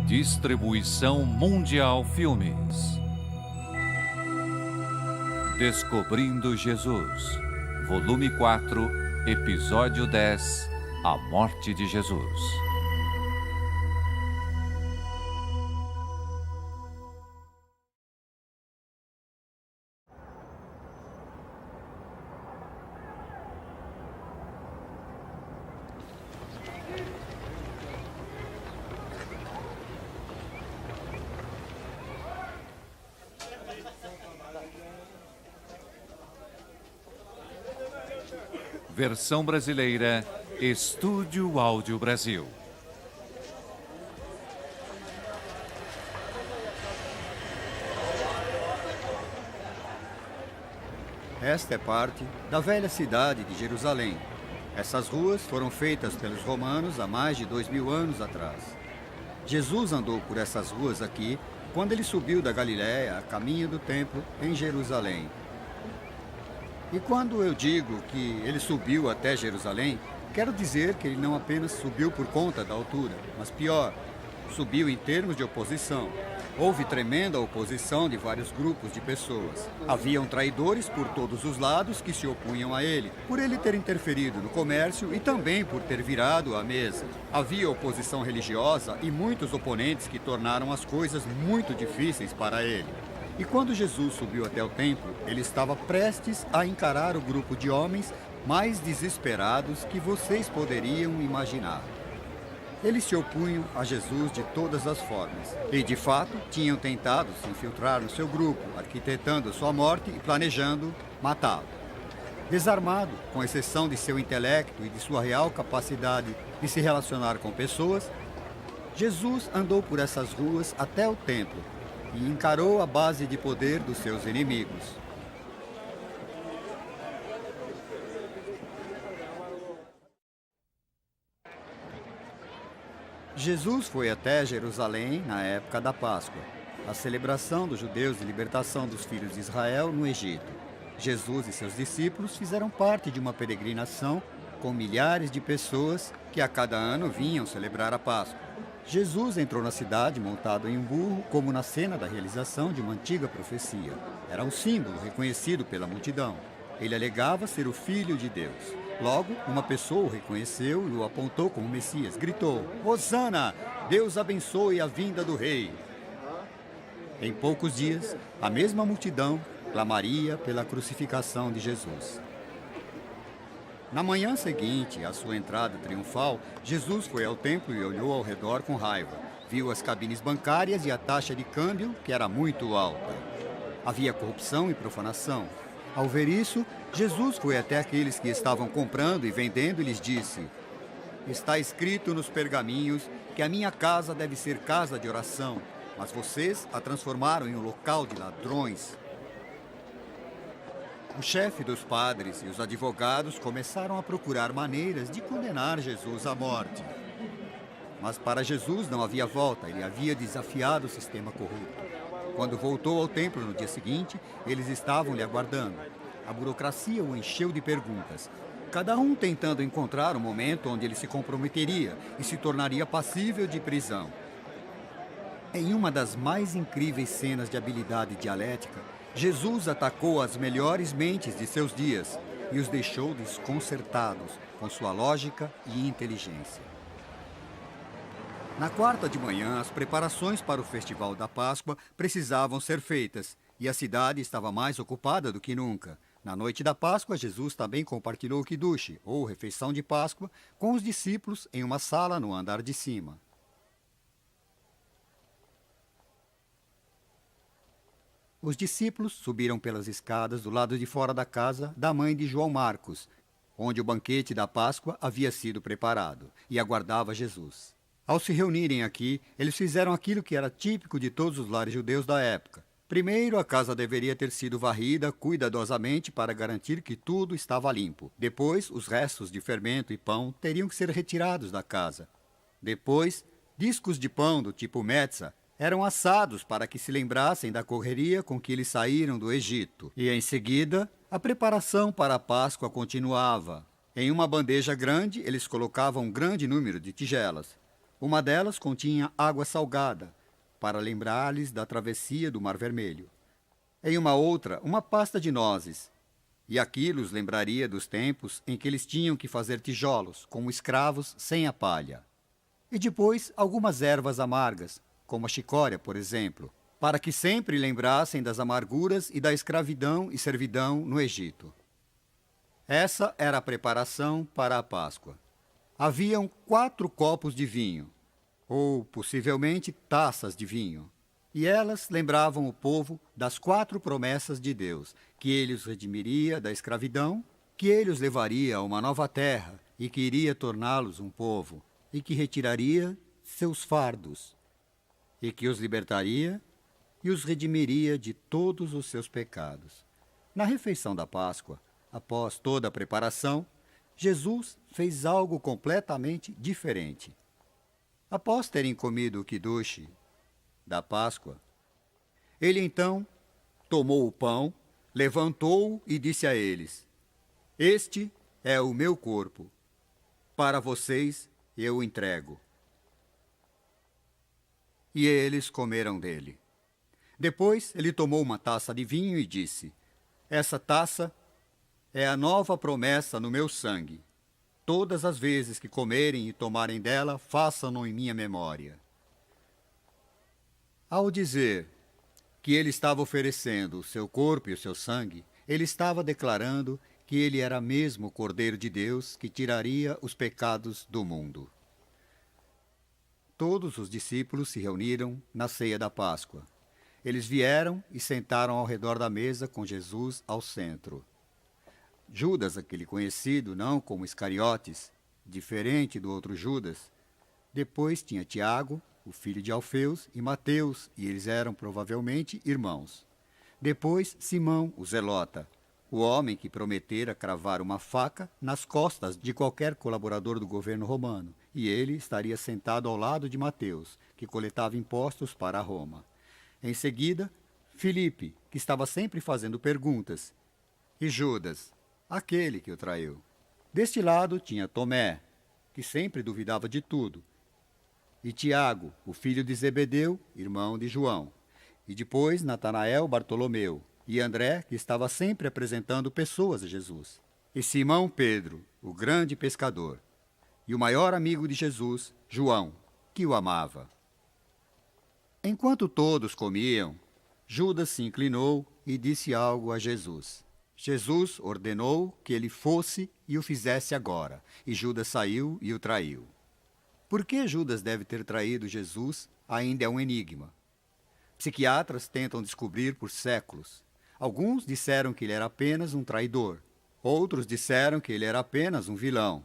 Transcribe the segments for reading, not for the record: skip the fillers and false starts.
Distribuição Mundial Filmes. Descobrindo Jesus, Volume 4, Episódio 10, A Morte de Jesus. Versão brasileira, Estúdio Áudio Brasil. Esta é parte da velha cidade de Jerusalém. Essas ruas foram feitas pelos romanos há mais de 2000 anos atrás. Jesus andou por essas ruas aqui quando ele subiu da Galiléia a caminho do templo em Jerusalém. E quando eu digo que ele subiu até Jerusalém, quero dizer que ele não apenas subiu por conta da altura, mas pior, subiu em termos de oposição. Houve tremenda oposição de vários grupos de pessoas. Haviam traidores por todos os lados que se opunham a ele, por ele ter interferido no comércio e também por ter virado a mesa. Havia oposição religiosa e muitos oponentes que tornaram as coisas muito difíceis para ele. E quando Jesus subiu até o templo, ele estava prestes a encarar o grupo de homens mais desesperados que vocês poderiam imaginar. Eles se opunham a Jesus de todas as formas. E, de fato, tinham tentado se infiltrar no seu grupo, arquitetando sua morte e planejando matá-lo. Desarmado, com exceção de seu intelecto e de sua real capacidade de se relacionar com pessoas, Jesus andou por essas ruas até o templo e encarou a base de poder dos seus inimigos. Jesus foi até Jerusalém na época da Páscoa, a celebração dos judeus de libertação dos filhos de Israel no Egito. Jesus e seus discípulos fizeram parte de uma peregrinação com milhares de pessoas que a cada ano vinham celebrar a Páscoa. Jesus entrou na cidade montado em um burro, como na cena da realização de uma antiga profecia. Era um símbolo reconhecido pela multidão. Ele alegava ser o Filho de Deus. Logo, uma pessoa o reconheceu e o apontou como Messias. Gritou: "Hosana! Deus abençoe a vinda do Rei!" Em poucos dias, a mesma multidão clamaria pela crucificação de Jesus. Na manhã seguinte, à sua entrada triunfal, Jesus foi ao templo e olhou ao redor com raiva. Viu as cabines bancárias e a taxa de câmbio, que era muito alta. Havia corrupção e profanação. Ao ver isso, Jesus foi até aqueles que estavam comprando e vendendo e lhes disse: "Está escrito nos pergaminhos que a minha casa deve ser casa de oração, mas vocês a transformaram em um local de ladrões." O chefe dos padres e os advogados começaram a procurar maneiras de condenar Jesus à morte. Mas para Jesus não havia volta, ele havia desafiado o sistema corrupto. Quando voltou ao templo no dia seguinte, eles estavam lhe aguardando. A burocracia o encheu de perguntas, cada um tentando encontrar o momento onde ele se comprometeria e se tornaria passível de prisão. Em uma das mais incríveis cenas de habilidade dialética, Jesus atacou as melhores mentes de seus dias e os deixou desconcertados com sua lógica e inteligência. Na quarta de manhã, as preparações para o Festival da Páscoa precisavam ser feitas e a cidade estava mais ocupada do que nunca. Na noite da Páscoa, Jesus também compartilhou o Kiddush, ou refeição de Páscoa, com os discípulos em uma sala no andar de cima. Os discípulos subiram pelas escadas do lado de fora da casa da mãe de João Marcos, onde o banquete da Páscoa havia sido preparado, e aguardava Jesus. Ao se reunirem aqui, eles fizeram aquilo que era típico de todos os lares judeus da época. Primeiro, a casa deveria ter sido varrida cuidadosamente para garantir que tudo estava limpo. Depois, os restos de fermento e pão teriam que ser retirados da casa. Depois, discos de pão do tipo metza eram assados para que se lembrassem da correria com que eles saíram do Egito. E, em seguida, a preparação para a Páscoa continuava. Em uma bandeja grande, eles colocavam um grande número de tigelas. Uma delas continha água salgada, para lembrar-lhes da travessia do Mar Vermelho. Em uma outra, uma pasta de nozes, e aquilo os lembraria dos tempos em que eles tinham que fazer tijolos, como escravos sem a palha. E depois, algumas ervas amargas, como a chicória, por exemplo, para que sempre lembrassem das amarguras e da escravidão e servidão no Egito. Essa era a preparação para a Páscoa. Haviam 4 copos de vinho, ou possivelmente taças de vinho, e elas lembravam o povo das 4 promessas de Deus, que ele os redimiria da escravidão, que ele os levaria a uma nova terra e que iria torná-los um povo, e que retiraria seus fardos, e que os libertaria e os redimiria de todos os seus pecados. Na refeição da Páscoa, após toda a preparação, Jesus fez algo completamente diferente. Após terem comido o quiduche da Páscoa, ele então tomou o pão, levantou-o e disse a eles: "Este é o meu corpo, para vocês eu o entrego." E eles comeram dele. Depois ele tomou uma taça de vinho e disse: "Essa taça é a nova promessa no meu sangue. Todas as vezes que comerem e tomarem dela, façam-no em minha memória." Ao dizer que ele estava oferecendo o seu corpo e o seu sangue, ele estava declarando que ele era mesmo o Cordeiro de Deus que tiraria os pecados do mundo. Todos os discípulos se reuniram na ceia da Páscoa. Eles vieram e sentaram ao redor da mesa com Jesus ao centro. Judas, aquele conhecido não como Iscariotes, diferente do outro Judas. Depois tinha Tiago, o filho de Alfeus, e Mateus, e eles eram provavelmente irmãos. Depois Simão, o zelota, o homem que prometera cravar uma faca nas costas de qualquer colaborador do governo romano, e ele estaria sentado ao lado de Mateus, que coletava impostos para Roma. Em seguida, Filipe, que estava sempre fazendo perguntas, e Judas, aquele que o traiu. Deste lado tinha Tomé, que sempre duvidava de tudo, e Tiago, o filho de Zebedeu, irmão de João, e depois Natanael, Bartolomeu, e André, que estava sempre apresentando pessoas a Jesus, e Simão Pedro, o grande pescador, e o maior amigo de Jesus, João, que o amava. Enquanto todos comiam, Judas se inclinou e disse algo a Jesus. Jesus ordenou que ele fosse e o fizesse agora, e Judas saiu e o traiu. Por que Judas deve ter traído Jesus ainda é um enigma. Psiquiatras tentam descobrir por séculos. Alguns disseram que ele era apenas um traidor. Outros disseram que ele era apenas um vilão.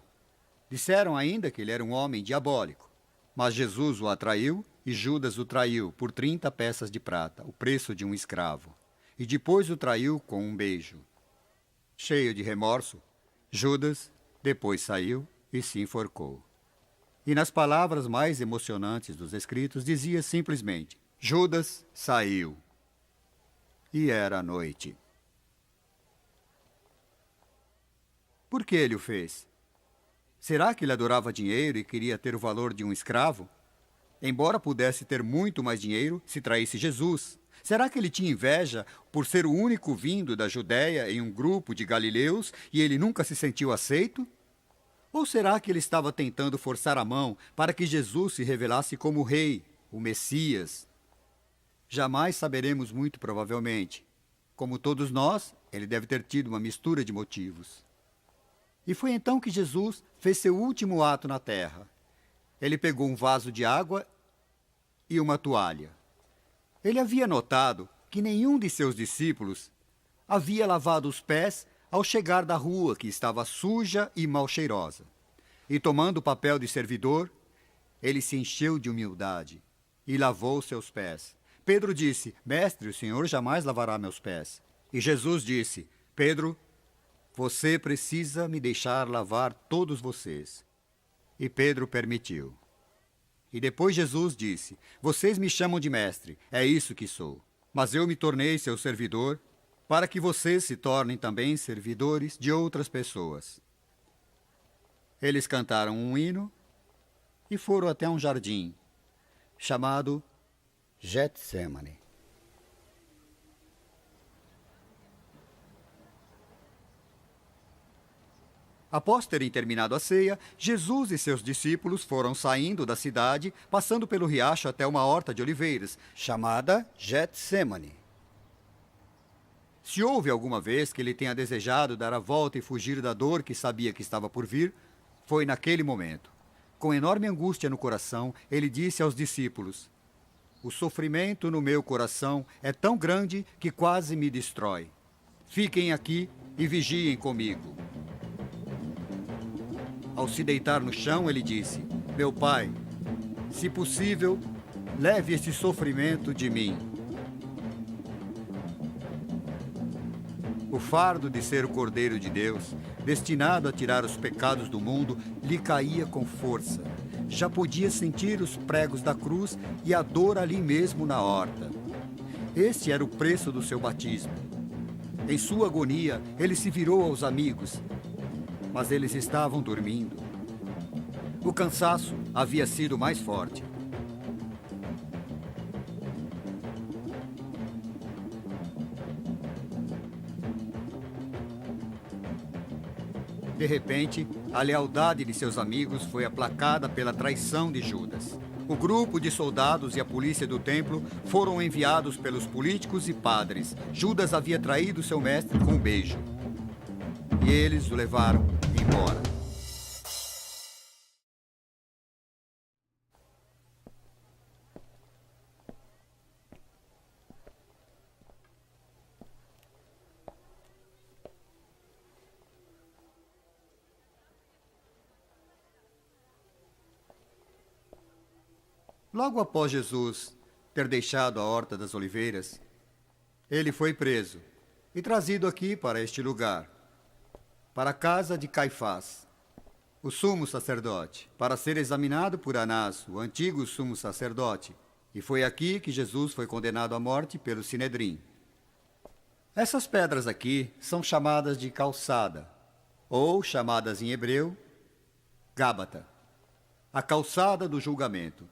Disseram ainda que ele era um homem diabólico. Mas Jesus o atraiu e Judas o traiu por 30 peças de prata, o preço de um escravo. E depois o traiu com um beijo. Cheio de remorso, Judas depois saiu e se enforcou. E nas palavras mais emocionantes dos escritos dizia simplesmente: Judas saiu. E era noite. Por que ele o fez? Será que ele adorava dinheiro e queria ter o valor de um escravo? Embora pudesse ter muito mais dinheiro se traísse Jesus. Será que ele tinha inveja por ser o único vindo da Judéia em um grupo de galileus e ele nunca se sentiu aceito? Ou será que ele estava tentando forçar a mão para que Jesus se revelasse como o rei, o Messias? Jamais saberemos muito provavelmente. Como todos nós, ele deve ter tido uma mistura de motivos. E foi então que Jesus fez seu último ato na terra. Ele pegou um vaso de água e uma toalha. Ele havia notado que nenhum de seus discípulos havia lavado os pés ao chegar da rua, que estava suja e mal cheirosa. E tomando o papel de servidor, ele se encheu de humildade e lavou seus pés. Pedro disse: Mestre, o Senhor jamais lavará meus pés. E Jesus disse: Pedro, você precisa me deixar lavar todos vocês. E Pedro permitiu. E depois Jesus disse: Vocês me chamam de mestre, é isso que sou. Mas eu me tornei seu servidor, para que vocês se tornem também servidores de outras pessoas. Eles cantaram um hino e foram até um jardim chamado Getsêmani. Após terem terminado a ceia, Jesus e seus discípulos foram saindo da cidade, passando pelo riacho até uma horta de oliveiras, chamada Getsêmani. Se houve alguma vez que ele tenha desejado dar a volta e fugir da dor que sabia que estava por vir, foi naquele momento. Com enorme angústia no coração, ele disse aos discípulos: "O sofrimento no meu coração é tão grande que quase me destrói. Fiquem aqui e vigiem comigo." Ao se deitar no chão, ele disse: "Meu Pai, se possível, leve esse sofrimento de mim." O fardo de ser o Cordeiro de Deus, destinado a tirar os pecados do mundo, lhe caía com força. Já podia sentir os pregos da cruz e a dor ali mesmo na horta. Este era o preço do seu batismo. Em sua agonia, ele se virou aos amigos, mas eles estavam dormindo. O cansaço havia sido mais forte. De repente, a lealdade de seus amigos foi aplacada pela traição de Judas. O grupo de soldados e a polícia do templo foram enviados pelos políticos e padres. Judas havia traído seu mestre com um beijo. E eles o levaram embora. Logo após Jesus ter deixado a Horta das Oliveiras, ele foi preso e trazido aqui para este lugar, para a casa de Caifás, o sumo sacerdote, para ser examinado por Anás, o antigo sumo sacerdote. E foi aqui que Jesus foi condenado à morte pelo Sinedrim. Essas pedras aqui são chamadas de calçada, ou chamadas em hebreu, Gábata, a calçada do julgamento.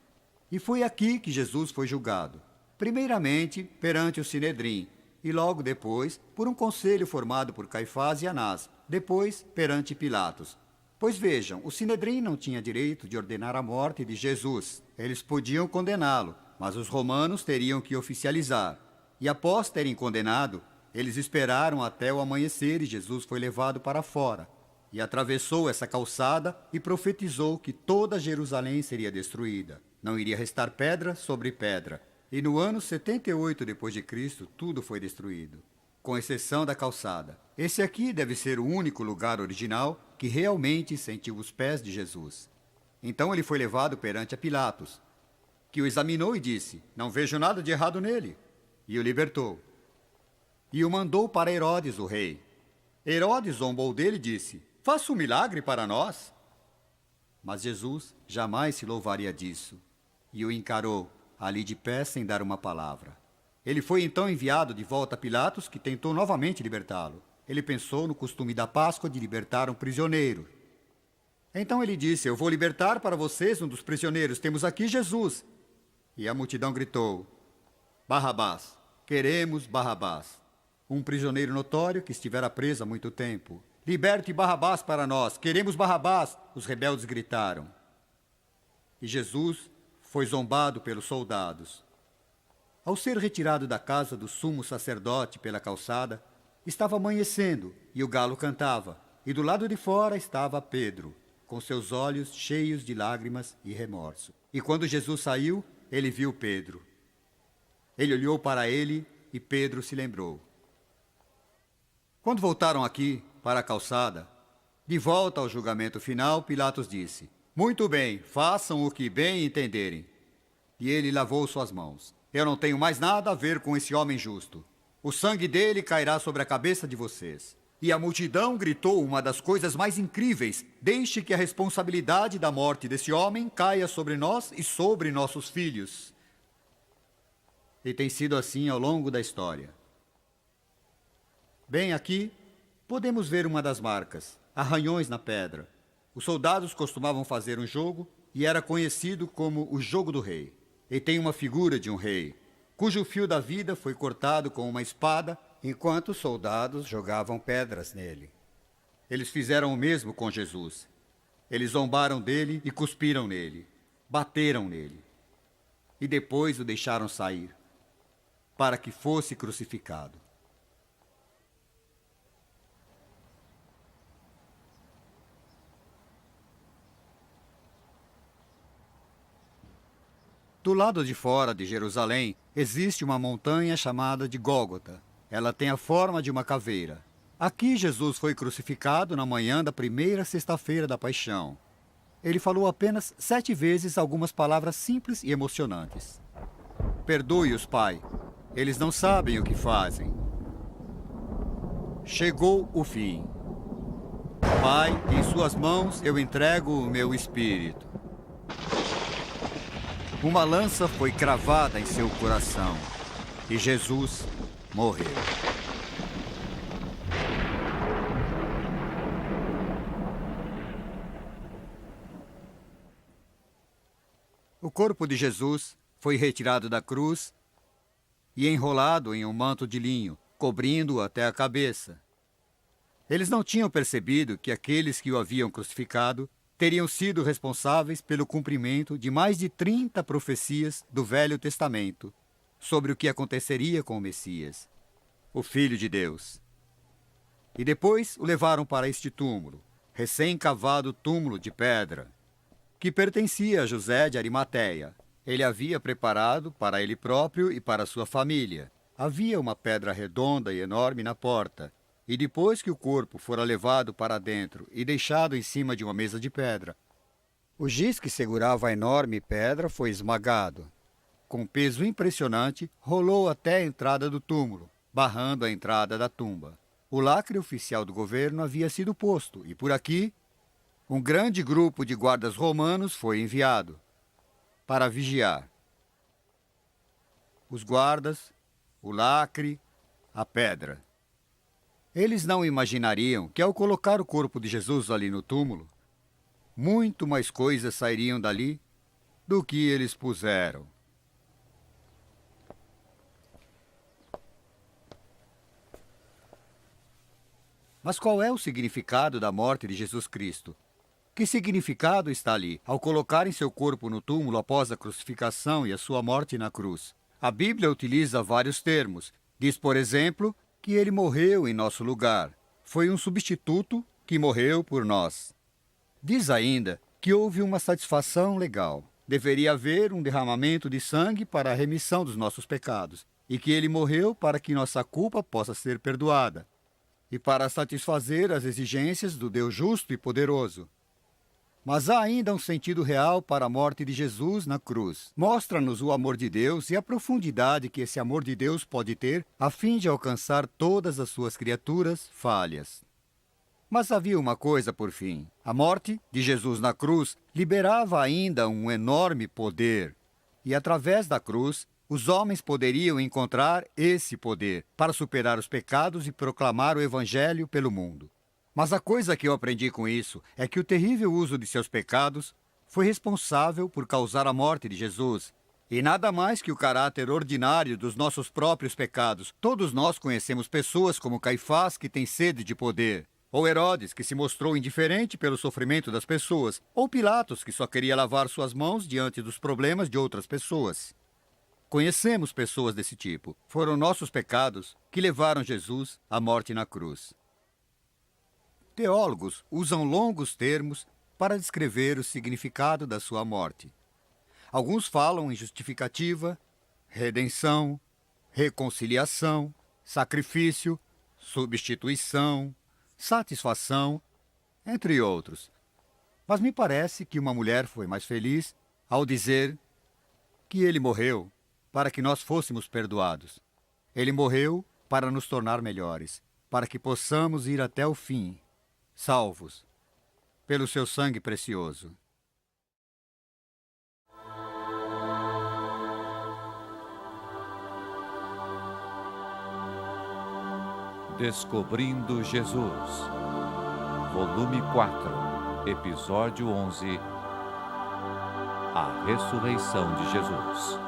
E foi aqui que Jesus foi julgado, primeiramente perante o Sinedrim, e logo depois por um conselho formado por Caifás e Anás, depois perante Pilatos. Pois vejam, o Sinedrim não tinha direito de ordenar a morte de Jesus. Eles podiam condená-lo, mas os romanos teriam que oficializar. E após terem condenado, eles esperaram até o amanhecer e Jesus foi levado para fora. E atravessou essa calçada e profetizou que toda Jerusalém seria destruída. Não iria restar pedra sobre pedra. E no ano 78 depois de Cristo, tudo foi destruído, com exceção da calçada. Esse aqui deve ser o único lugar original que realmente sentiu os pés de Jesus. Então ele foi levado perante a Pilatos, que o examinou e disse: "Não vejo nada de errado nele." E o libertou. E o mandou para Herodes, o rei. Herodes zombou dele e disse: "Faça um milagre para nós." Mas Jesus jamais se louvaria disso. E o encarou, ali de pé, sem dar uma palavra. Ele foi então enviado de volta a Pilatos, que tentou novamente libertá-lo. Ele pensou no costume da Páscoa de libertar um prisioneiro. Então ele disse: "Eu vou libertar para vocês um dos prisioneiros. Temos aqui Jesus." E a multidão gritou: "Barrabás, queremos Barrabás." Um prisioneiro notório que estivera preso há muito tempo. "Liberte Barrabás para nós, queremos Barrabás!" Os rebeldes gritaram. E Jesus foi zombado pelos soldados. Ao ser retirado da casa do sumo sacerdote pela calçada, estava amanhecendo e o galo cantava. E do lado de fora estava Pedro, com seus olhos cheios de lágrimas e remorso. E quando Jesus saiu, ele viu Pedro. Ele olhou para ele e Pedro se lembrou. Quando voltaram aqui, para a calçada, de volta ao julgamento final, Pilatos disse: "Muito bem, façam o que bem entenderem." E ele lavou suas mãos. "Eu não tenho mais nada a ver com esse homem justo. O sangue dele cairá sobre a cabeça de vocês." E a multidão gritou uma das coisas mais incríveis: "Deixe que a responsabilidade da morte desse homem caia sobre nós e sobre nossos filhos." E tem sido assim ao longo da história. Bem aqui, podemos ver uma das marcas, arranhões na pedra. Os soldados costumavam fazer um jogo e era conhecido como o Jogo do Rei. E tem uma figura de um rei, cujo fio da vida foi cortado com uma espada, enquanto os soldados jogavam pedras nele. Eles fizeram o mesmo com Jesus. Eles zombaram dele e cuspiram nele, bateram nele, e depois o deixaram sair, para que fosse crucificado. Do lado de fora de Jerusalém, existe uma montanha chamada de Gólgota. Ela tem a forma de uma caveira. Aqui Jesus foi crucificado na manhã da primeira sexta-feira da Paixão. Ele falou apenas 7 vezes algumas palavras simples e emocionantes. Perdoe-os, Pai. Eles não sabem o que fazem. Chegou o fim. Pai, em suas mãos eu entrego o meu espírito. Uma lança foi cravada em seu coração e Jesus morreu. O corpo de Jesus foi retirado da cruz e enrolado em um manto de linho, cobrindo-o até a cabeça. Eles não tinham percebido que aqueles que o haviam crucificado teriam sido responsáveis pelo cumprimento de mais de 30 profecias do Velho Testamento sobre o que aconteceria com o Messias, o Filho de Deus. E depois o levaram para este túmulo, recém-cavado túmulo de pedra, que pertencia a José de Arimateia. Ele havia preparado para ele próprio e para sua família. Havia uma pedra redonda e enorme na porta, e depois que o corpo fora levado para dentro e deixado em cima de uma mesa de pedra, o giz que segurava a enorme pedra foi esmagado. Com peso impressionante, rolou até a entrada do túmulo, barrando a entrada da tumba. O lacre oficial do governo havia sido posto, e por aqui, um grande grupo de guardas romanos foi enviado para vigiar. Os guardas, o lacre, a pedra. Eles não imaginariam que, ao colocar o corpo de Jesus ali no túmulo, muito mais coisas sairiam dali do que eles puseram. Mas qual é o significado da morte de Jesus Cristo? Que significado está ali, ao colocarem seu corpo no túmulo após a crucificação e a sua morte na cruz? A Bíblia utiliza vários termos. Diz, por exemplo, que ele morreu em nosso lugar. Foi um substituto que morreu por nós. Diz ainda que houve uma satisfação legal. Deveria haver um derramamento de sangue para a remissão dos nossos pecados, e que ele morreu para que nossa culpa possa ser perdoada, e para satisfazer as exigências do Deus justo e poderoso. Mas há ainda um sentido real para a morte de Jesus na cruz. Mostra-nos o amor de Deus e a profundidade que esse amor de Deus pode ter a fim de alcançar todas as suas criaturas falhas. Mas havia uma coisa por fim. A morte de Jesus na cruz liberava ainda um enorme poder. E através da cruz, os homens poderiam encontrar esse poder para superar os pecados e proclamar o Evangelho pelo mundo. Mas a coisa que eu aprendi com isso é que o terrível uso de seus pecados foi responsável por causar a morte de Jesus. E nada mais que o caráter ordinário dos nossos próprios pecados. Todos nós conhecemos pessoas como Caifás, que tem sede de poder, ou Herodes, que se mostrou indiferente pelo sofrimento das pessoas, ou Pilatos, que só queria lavar suas mãos diante dos problemas de outras pessoas. Conhecemos pessoas desse tipo. Foram nossos pecados que levaram Jesus à morte na cruz. Teólogos usam longos termos para descrever o significado da sua morte. Alguns falam em justificativa, redenção, reconciliação, sacrifício, substituição, satisfação, entre outros. Mas me parece que uma mulher foi mais feliz ao dizer que ele morreu para que nós fôssemos perdoados. Ele morreu para nos tornar melhores, para que possamos ir até o fim, salvos pelo seu sangue precioso. Descobrindo Jesus, volume 4, episódio 11. a ressurreição de Jesus.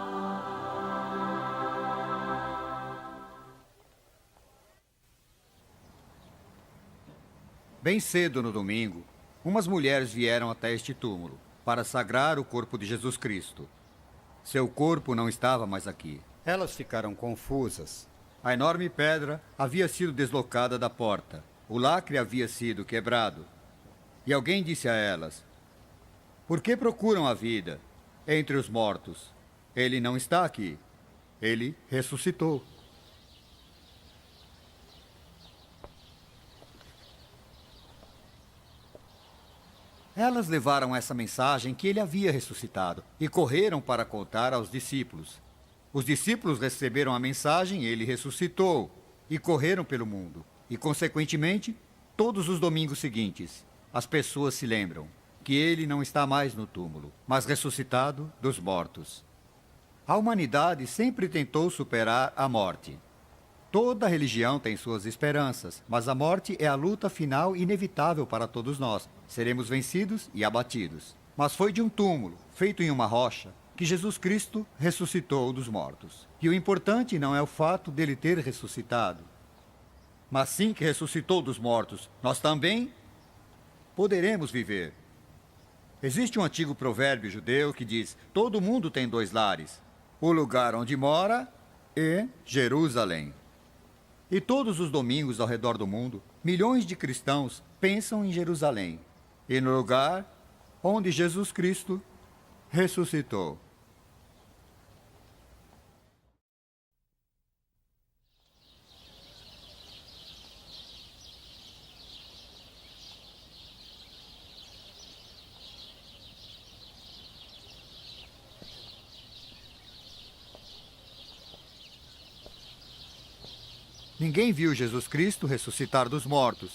Bem cedo no domingo, umas mulheres vieram até este túmulo para sagrar o corpo de Jesus Cristo. Seu corpo não estava mais aqui. Elas ficaram confusas. A enorme pedra havia sido deslocada da porta. O lacre havia sido quebrado. E alguém disse a elas: "Por que procuram a vida entre os mortos? Ele não está aqui. Ele ressuscitou." Elas levaram essa mensagem que ele havia ressuscitado e correram para contar aos discípulos. Os discípulos receberam a mensagem, ele ressuscitou, e correram pelo mundo. E, consequentemente, todos os domingos seguintes, as pessoas se lembram que ele não está mais no túmulo, mas ressuscitado dos mortos. A humanidade sempre tentou superar a morte. Toda religião tem suas esperanças, mas a morte é a luta final inevitável para todos nós. Seremos vencidos e abatidos. Mas foi de um túmulo, feito em uma rocha, que Jesus Cristo ressuscitou dos mortos. E o importante não é o fato dele ter ressuscitado, mas sim que ressuscitou dos mortos. Nós também poderemos viver. Existe um antigo provérbio judeu que diz: todo mundo tem dois lares, o lugar onde mora e Jerusalém. E todos os domingos ao redor do mundo, milhões de cristãos pensam em Jerusalém e no lugar onde Jesus Cristo ressuscitou. Ninguém viu Jesus Cristo ressuscitar dos mortos.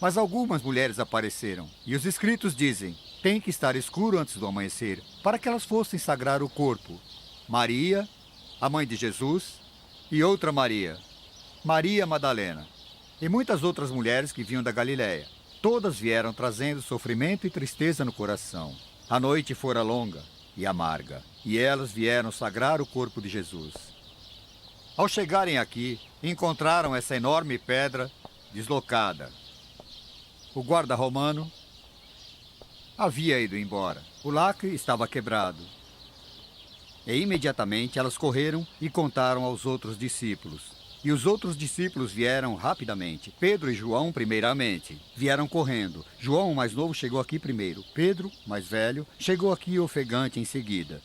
Mas algumas mulheres apareceram, e os escritos dizem: tem que estar escuro antes do amanhecer, para que elas fossem sagrar o corpo. Maria, a mãe de Jesus, e outra Maria, Maria Madalena, e muitas outras mulheres que vinham da Galiléia. Todas vieram trazendo sofrimento e tristeza no coração. A noite fora longa e amarga, e elas vieram sagrar o corpo de Jesus. Ao chegarem aqui, encontraram essa enorme pedra deslocada. O guarda romano havia ido embora. O lacre estava quebrado. E imediatamente elas correram e contaram aos outros discípulos. E os outros discípulos vieram rapidamente. Pedro e João, primeiramente, vieram correndo. João, o mais novo, chegou aqui primeiro. Pedro, mais velho, chegou aqui ofegante em seguida.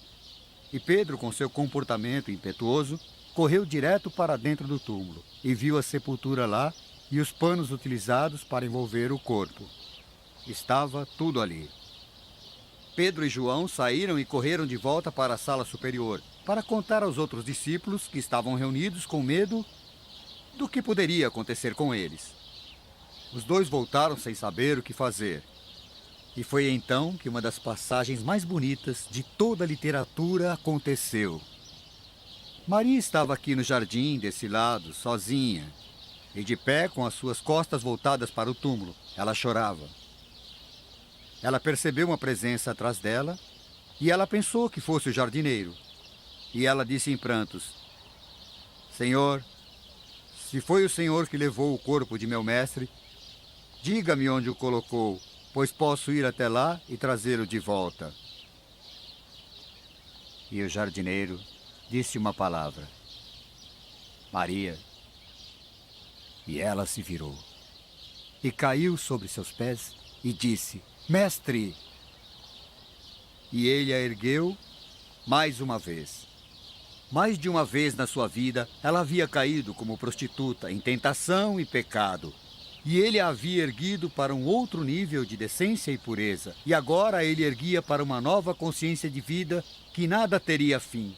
E Pedro, com seu comportamento impetuoso, correu direto para dentro do túmulo e viu a sepultura lá e os panos utilizados para envolver o corpo. Estava tudo ali. Pedro e João saíram e correram de volta para a sala superior para contar aos outros discípulos que estavam reunidos com medo do que poderia acontecer com eles. Os dois voltaram sem saber o que fazer. E foi então que uma das passagens mais bonitas de toda a literatura aconteceu. Maria estava aqui no jardim, desse lado, sozinha, e de pé, com as suas costas voltadas para o túmulo. Ela chorava. Ela percebeu uma presença atrás dela, e ela pensou que fosse o jardineiro. E ela disse em prantos: Senhor, se foi o Senhor que levou o corpo de meu mestre, diga-me onde o colocou, pois posso ir até lá e trazê-lo de volta. E o jardineiro disse uma palavra: Maria. E ela se virou e caiu sobre seus pés e disse: Mestre! E ele a ergueu mais uma vez. Mais de uma vez na sua vida, ela havia caído como prostituta em tentação e pecado. E ele a havia erguido para um outro nível de decência e pureza. E agora ele erguia para uma nova consciência de vida que nada teria fim.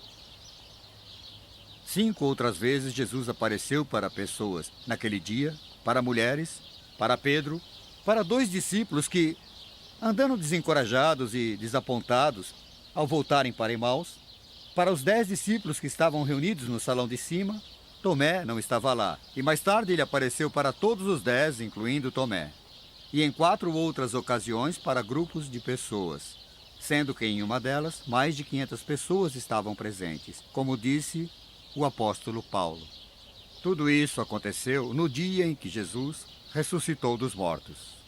5 outras vezes Jesus apareceu para pessoas naquele dia, para mulheres, para Pedro, para 2 discípulos que, andando desencorajados e desapontados ao voltarem para Emaús, para os 10 discípulos que estavam reunidos no salão de cima. Tomé não estava lá, e mais tarde ele apareceu para todos os 10, incluindo Tomé, e em 4 outras ocasiões para grupos de pessoas. sendo que em uma delas mais de 500 pessoas estavam presentes, como disse o apóstolo Paulo. Tudo isso aconteceu no dia em que Jesus ressuscitou dos mortos.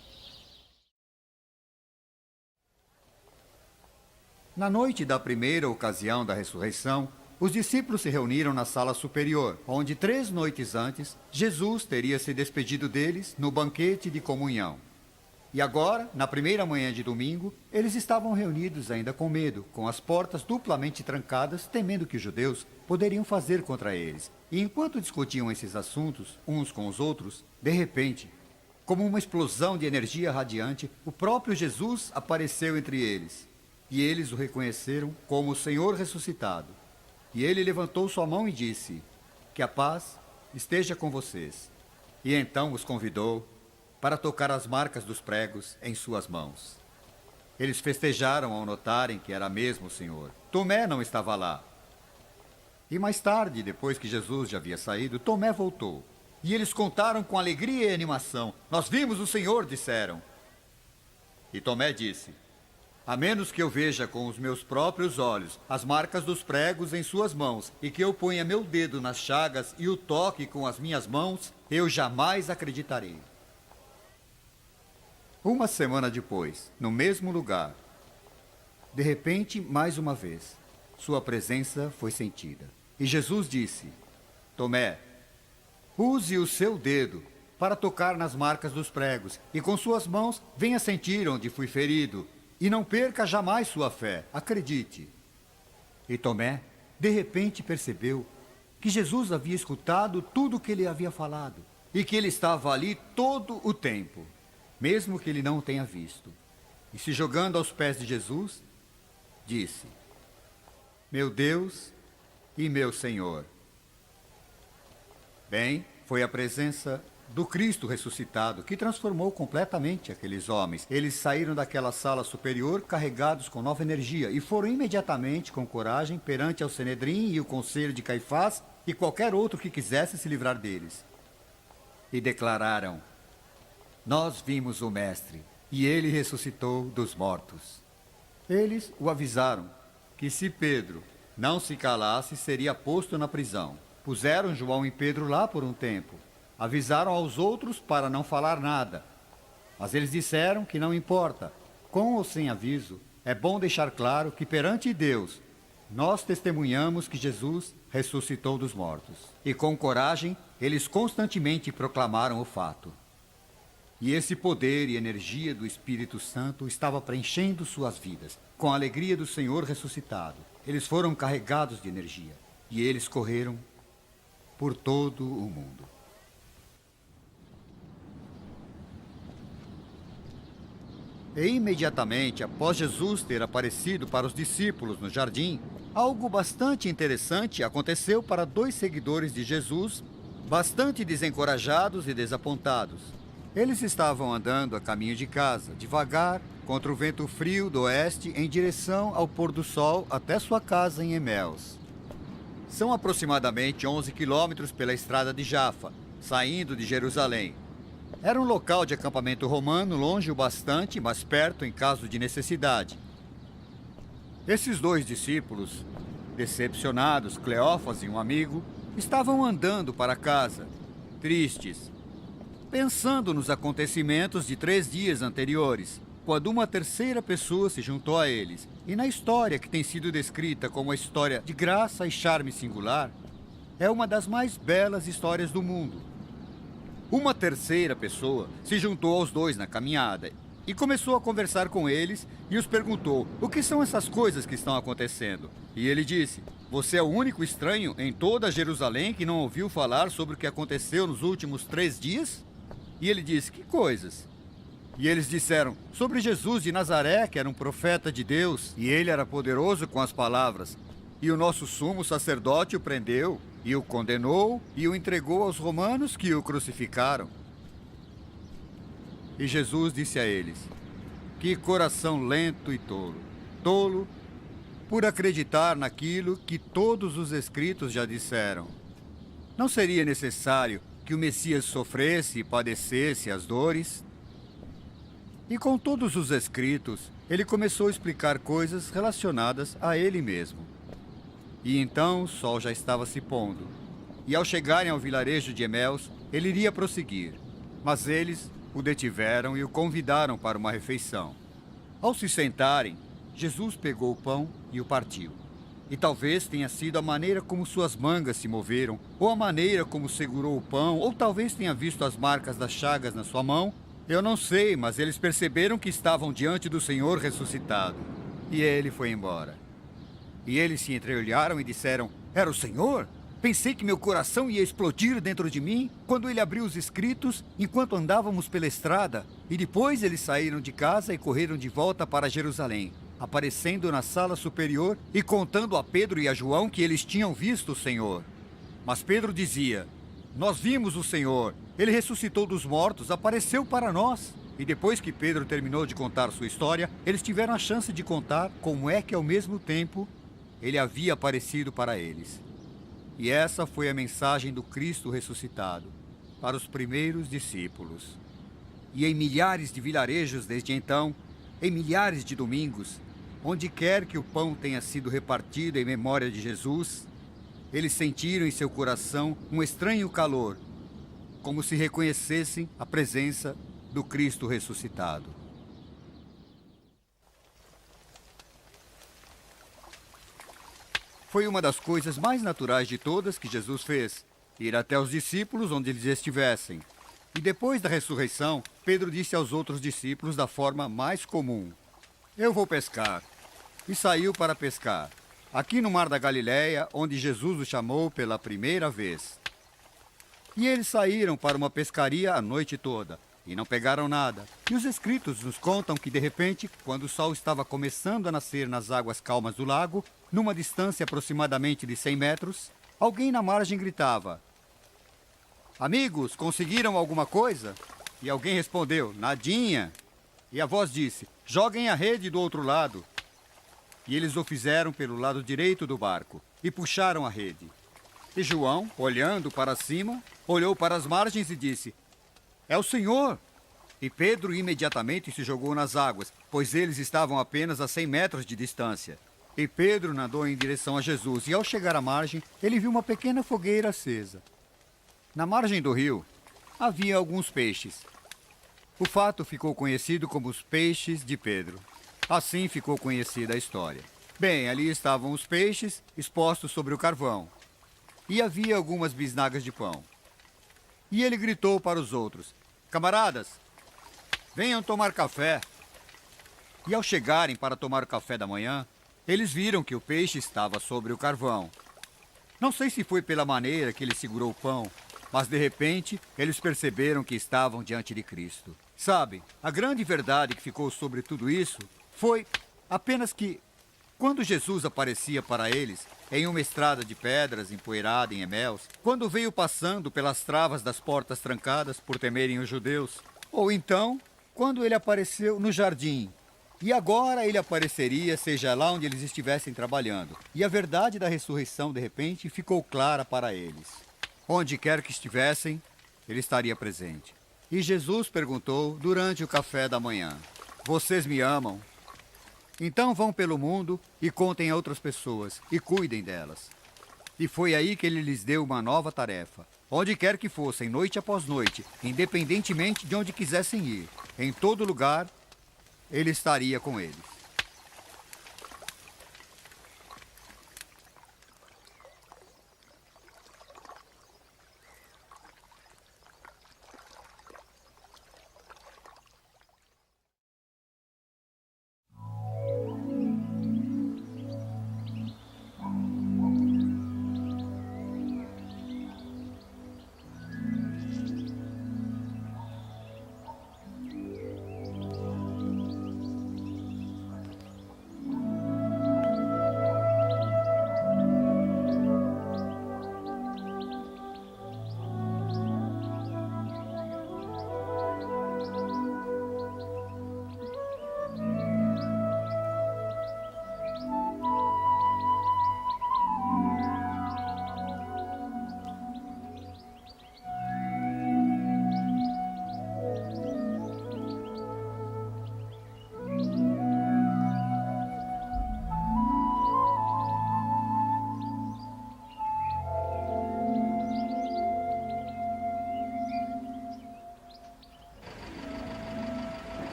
Na noite da primeira ocasião da ressurreição, os discípulos se reuniram na sala superior, onde 3 noites antes, Jesus teria se despedido deles no banquete de comunhão. E agora, na primeira manhã de domingo, eles estavam reunidos ainda com medo, com as portas duplamente trancadas, temendo que os judeus poderiam fazer contra eles. E enquanto discutiam esses assuntos, uns com os outros, de repente, como uma explosão de energia radiante, o próprio Jesus apareceu entre eles. E eles o reconheceram como o Senhor ressuscitado. E ele levantou sua mão e disse: "Que a paz esteja com vocês." E então os convidou para tocar as marcas dos pregos em suas mãos. Eles festejaram ao notarem que era mesmo o Senhor. Tomé não estava lá. E mais tarde, depois que Jesus já havia saído, Tomé voltou. E eles contaram com alegria e animação: "Nós vimos o Senhor", disseram. E Tomé disse: "A menos que eu veja com os meus próprios olhos as marcas dos pregos em suas mãos, e que eu ponha meu dedo nas chagas e o toque com as minhas mãos, eu jamais acreditarei." Uma semana depois, no mesmo lugar, de repente, mais uma vez, sua presença foi sentida. E Jesus disse: "Tomé, use o seu dedo para tocar nas marcas dos pregos, e com suas mãos venha sentir onde fui ferido. E não perca jamais sua fé, acredite." E Tomé, de repente, percebeu que Jesus havia escutado tudo o que ele havia falado e que ele estava ali todo o tempo, mesmo que ele não o tenha visto. E se jogando aos pés de Jesus, disse: "Meu Deus e meu Senhor." Bem, foi a presença do Cristo ressuscitado que transformou completamente aqueles homens. Eles saíram daquela sala superior carregados com nova energia e foram imediatamente com coragem perante ao Sanedrim e o conselho de Caifás e qualquer outro que quisesse se livrar deles. E declararam: "Nós vimos o Mestre, e ele ressuscitou dos mortos." Eles o avisaram que se Pedro não se calasse, seria posto na prisão. Puseram João e Pedro lá por um tempo. Avisaram aos outros para não falar nada. Mas eles disseram que não importa. Com ou sem aviso, é bom deixar claro que perante Deus, nós testemunhamos que Jesus ressuscitou dos mortos. E com coragem, eles constantemente proclamaram o fato. E esse poder e energia do Espírito Santo estava preenchendo suas vidas, com a alegria do Senhor ressuscitado. Eles foram carregados de energia, e eles correram por todo o mundo. E imediatamente após Jesus ter aparecido para os discípulos no jardim, algo bastante interessante aconteceu para 2 seguidores de Jesus, bastante desencorajados e desapontados. Eles estavam andando a caminho de casa, devagar, contra o vento frio do oeste, em direção ao pôr do sol até sua casa em Eméus. São aproximadamente 11 quilômetros pela estrada de Jafa, saindo de Jerusalém. Era um local de acampamento romano, longe o bastante, mas perto em caso de necessidade. Esses 2 discípulos, decepcionados, Cleófas e um amigo, estavam andando para casa, tristes, pensando nos acontecimentos de 3 dias anteriores, quando uma terceira pessoa se juntou a eles. E na história que tem sido descrita como a história de graça e charme singular, é uma das mais belas histórias do mundo. Uma terceira pessoa se juntou aos 2 na caminhada e começou a conversar com eles e os perguntou: "O que são essas coisas que estão acontecendo?" E ele disse: "Você é o único estranho em toda Jerusalém que não ouviu falar sobre o que aconteceu nos últimos 3 dias?" E ele disse: "Que coisas?" E eles disseram: "Sobre Jesus de Nazaré, que era um profeta de Deus, e ele era poderoso com as palavras. E o nosso sumo sacerdote o prendeu, e o condenou, e o entregou aos romanos, que o crucificaram." E Jesus disse a eles: "Que coração lento e tolo! Tolo por acreditar naquilo que todos os escritos já disseram. Não seria necessário que o Messias sofresse e padecesse as dores E com todos os escritos, ele começou a explicar coisas relacionadas a ele mesmo. E então o sol já estava se pondo. E ao chegarem ao vilarejo de Eméus, ele iria prosseguir. Mas eles o detiveram e o convidaram para uma refeição. Ao se sentarem, Jesus pegou o pão e o partiu. E talvez tenha sido a maneira como suas mangas se moveram, ou a maneira como segurou o pão, ou talvez tenha visto as marcas das chagas na sua mão. Eu não sei, mas eles perceberam que estavam diante do Senhor ressuscitado. E ele foi embora. E eles se entreolharam e disseram: era o Senhor? Pensei que meu coração ia explodir dentro de mim quando ele abriu os escritos enquanto andávamos pela estrada. E depois eles saíram de casa e correram de volta para Jerusalém, aparecendo na sala superior e contando a Pedro e a João que eles tinham visto o Senhor. Mas Pedro dizia: nós vimos o Senhor, ele ressuscitou dos mortos, apareceu para nós. E depois que Pedro terminou de contar sua história, eles tiveram a chance de contar como é que ao mesmo tempo ele havia aparecido para eles. E essa foi a mensagem do Cristo ressuscitado para os primeiros discípulos. E em milhares de vilarejos desde então, em milhares de domingos, onde quer que o pão tenha sido repartido em memória de Jesus, eles sentiram em seu coração um estranho calor, como se reconhecessem a presença do Cristo ressuscitado. Foi uma das coisas mais naturais de todas que Jesus fez, ir até os discípulos onde eles estivessem. E depois da ressurreição, Pedro disse aos outros discípulos da forma mais comum: eu vou pescar. E saiu para pescar, aqui no mar da Galileia, onde Jesus o chamou pela primeira vez. E eles saíram para uma pescaria a noite toda, e não pegaram nada. E os escritos nos contam que, de repente, quando o sol estava começando a nascer nas águas calmas do lago, numa distância aproximadamente de 100 metros, alguém na margem gritava: amigos, conseguiram alguma coisa? E alguém respondeu: nadinha. E a voz disse: joguem a rede do outro lado. E eles o fizeram pelo lado direito do barco, e puxaram a rede. E João, olhando para cima, olhou para as margens e disse: é o Senhor! E Pedro imediatamente se jogou nas águas, pois eles estavam apenas a 100 metros de distância. E Pedro nadou em direção a Jesus, e ao chegar à margem, ele viu uma pequena fogueira acesa. Na margem do rio, havia alguns peixes. O fato ficou conhecido como os peixes de Pedro. Assim ficou conhecida a história. Bem, ali estavam os peixes expostos sobre o carvão. E havia algumas bisnagas de pão. E ele gritou para os outros: camaradas, venham tomar café. E ao chegarem para tomar o café da manhã, eles viram que o peixe estava sobre o carvão. Não sei se foi pela maneira que ele segurou o pão, mas de repente eles perceberam que estavam diante de Cristo. Sabe, a grande verdade que ficou sobre tudo isso foi apenas que, quando Jesus aparecia para eles em uma estrada de pedras empoeirada em Eméus, quando veio passando pelas travas das portas trancadas por temerem os judeus, ou então, quando ele apareceu no jardim, e agora ele apareceria seja lá onde eles estivessem trabalhando. E a verdade da ressurreição, de repente, ficou clara para eles. Onde quer que estivessem, ele estaria presente. E Jesus perguntou durante o café da manhã: vocês me amam? Então vão pelo mundo e contem a outras pessoas e cuidem delas. E foi aí que ele lhes deu uma nova tarefa. Onde quer que fossem, noite após noite, independentemente de onde quisessem ir, em todo lugar, ele estaria com eles.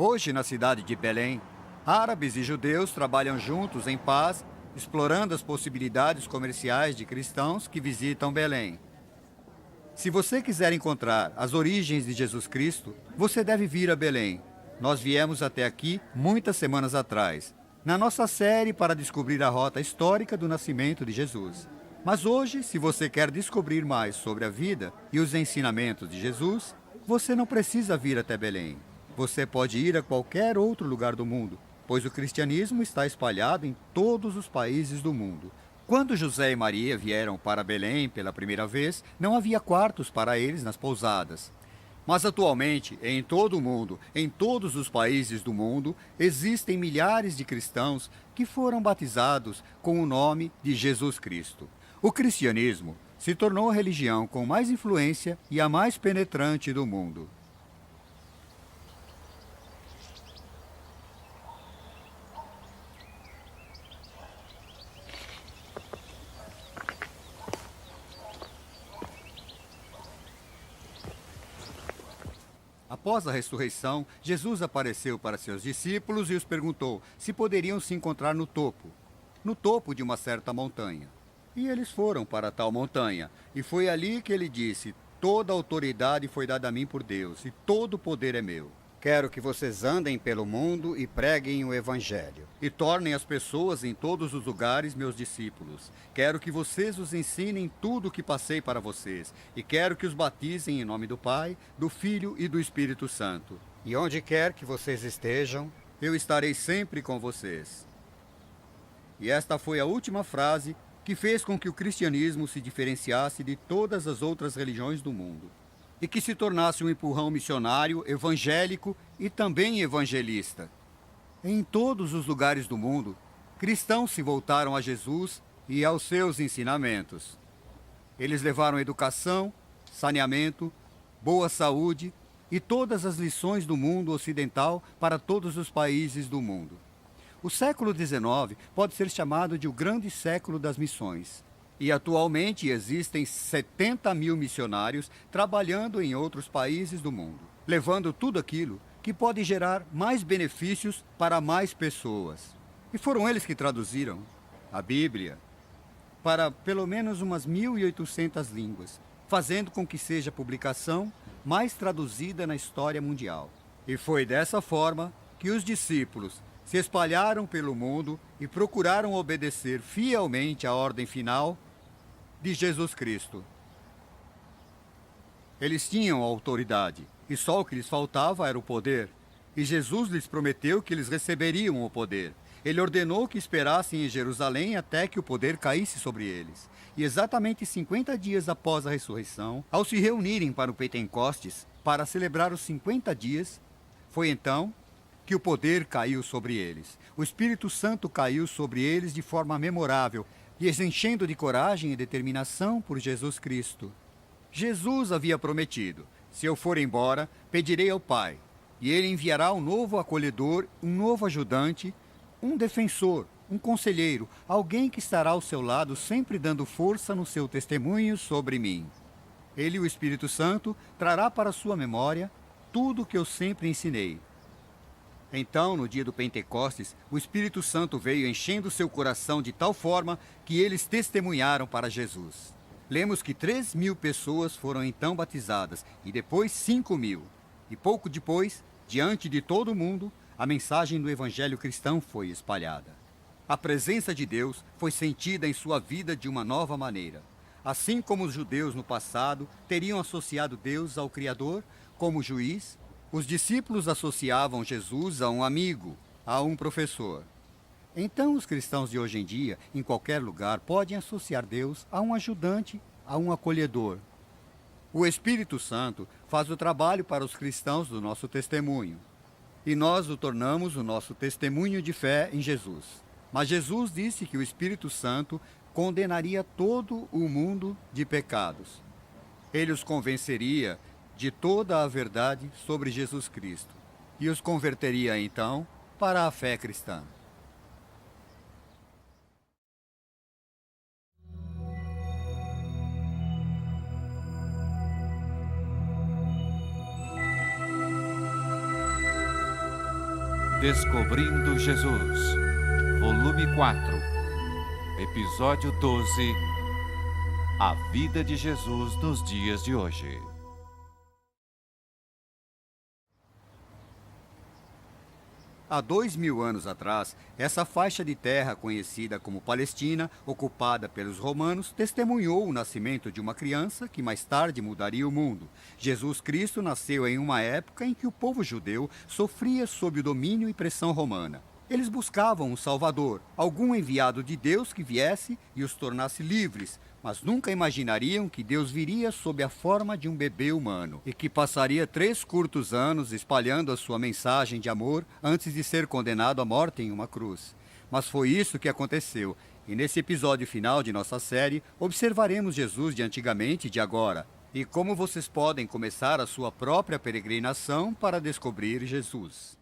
Hoje, na cidade de Belém, árabes e judeus trabalham juntos em paz, explorando as possibilidades comerciais de cristãos que visitam Belém. Se você quiser encontrar as origens de Jesus Cristo, você deve vir a Belém. Nós viemos até aqui muitas semanas atrás, na nossa série para descobrir a rota histórica do nascimento de Jesus. Mas hoje, se você quer descobrir mais sobre a vida e os ensinamentos de Jesus, você não precisa vir até Belém. Você pode ir a qualquer outro lugar do mundo, pois o cristianismo está espalhado em todos os países do mundo. Quando José e Maria vieram para Belém pela primeira vez, não havia quartos para eles nas pousadas. Mas atualmente, em todo o mundo, em todos os países do mundo, existem milhares de cristãos que foram batizados com o nome de Jesus Cristo. O cristianismo se tornou a religião com mais influência e a mais penetrante do mundo. Após a ressurreição, Jesus apareceu para seus discípulos e os perguntou se poderiam se encontrar no topo de uma certa montanha. E eles foram para tal montanha, e foi ali que ele disse: toda a autoridade foi dada a mim por Deus, e todo o poder é meu. Quero que vocês andem pelo mundo e preguem o Evangelho, e tornem as pessoas em todos os lugares meus discípulos. Quero que vocês os ensinem tudo o que passei para vocês, e quero que os batizem em nome do Pai, do Filho e do Espírito Santo. E onde quer que vocês estejam, eu estarei sempre com vocês. E esta foi a última frase que fez com que o cristianismo se diferenciasse de todas as outras religiões do mundo, e que se tornasse um empurrão missionário, evangélico e também evangelista. Em todos os lugares do mundo, cristãos se voltaram a Jesus e aos seus ensinamentos. Eles levaram educação, saneamento, boa saúde e todas as lições do mundo ocidental para todos os países do mundo. O século XIX pode ser chamado de o grande século das missões. E atualmente existem 70 mil missionários trabalhando em outros países do mundo, levando tudo aquilo que pode gerar mais benefícios para mais pessoas. E foram eles que traduziram a Bíblia para pelo menos umas 1.800 línguas, fazendo com que seja a publicação mais traduzida na história mundial. E foi dessa forma que os discípulos se espalharam pelo mundo e procuraram obedecer fielmente à ordem final de Jesus Cristo. Eles tinham autoridade, e só o que lhes faltava era o poder. E Jesus lhes prometeu que eles receberiam o poder. Ele ordenou que esperassem em Jerusalém até que o poder caísse sobre eles. E exatamente 50 dias após a ressurreição, ao se reunirem para o Pentecostes, para celebrar os 50 dias, foi então que o poder caiu sobre eles. O Espírito Santo caiu sobre eles de forma memorável, e os enchendo de coragem e determinação por Jesus Cristo. Jesus havia prometido: se eu for embora, pedirei ao Pai, e ele enviará um novo acolhedor, um novo ajudante, um defensor, um conselheiro, alguém que estará ao seu lado sempre dando força no seu testemunho sobre mim. Ele, o Espírito Santo, trará para sua memória tudo o que eu sempre ensinei. Então, no dia do Pentecostes, o Espírito Santo veio enchendo seu coração de tal forma que eles testemunharam para Jesus. Lemos que 3.000 pessoas foram então batizadas, e depois 5.000. E pouco depois, diante de todo o mundo, a mensagem do Evangelho cristão foi espalhada. A presença de Deus foi sentida em sua vida de uma nova maneira. Assim como os judeus no passado teriam associado Deus ao Criador como juiz, os discípulos associavam Jesus a um amigo, a um professor. Então, os cristãos de hoje em dia, em qualquer lugar, podem associar Deus a um ajudante, a um acolhedor. O Espírito Santo faz o trabalho para os cristãos do nosso testemunho, e nós o tornamos o nosso testemunho de fé em Jesus. Mas Jesus disse que o Espírito Santo condenaria todo o mundo de pecados. Ele os convenceria de toda a verdade sobre Jesus Cristo e os converteria então para a fé cristã. Descobrindo Jesus, volume 4, episódio 12. A vida de Jesus nos dias de hoje. Há 2000 anos atrás, essa faixa de terra conhecida como Palestina, ocupada pelos romanos, testemunhou o nascimento de uma criança que mais tarde mudaria o mundo. Jesus Cristo nasceu em uma época em que o povo judeu sofria sob o domínio e pressão romana. Eles buscavam um Salvador, algum enviado de Deus que viesse e os tornasse livres, mas nunca imaginariam que Deus viria sob a forma de um bebê humano e que passaria 3 curtos anos espalhando a sua mensagem de amor antes de ser condenado à morte em uma cruz. Mas foi isso que aconteceu, e nesse episódio final de nossa série, observaremos Jesus de antigamente e de agora, e como vocês podem começar a sua própria peregrinação para descobrir Jesus.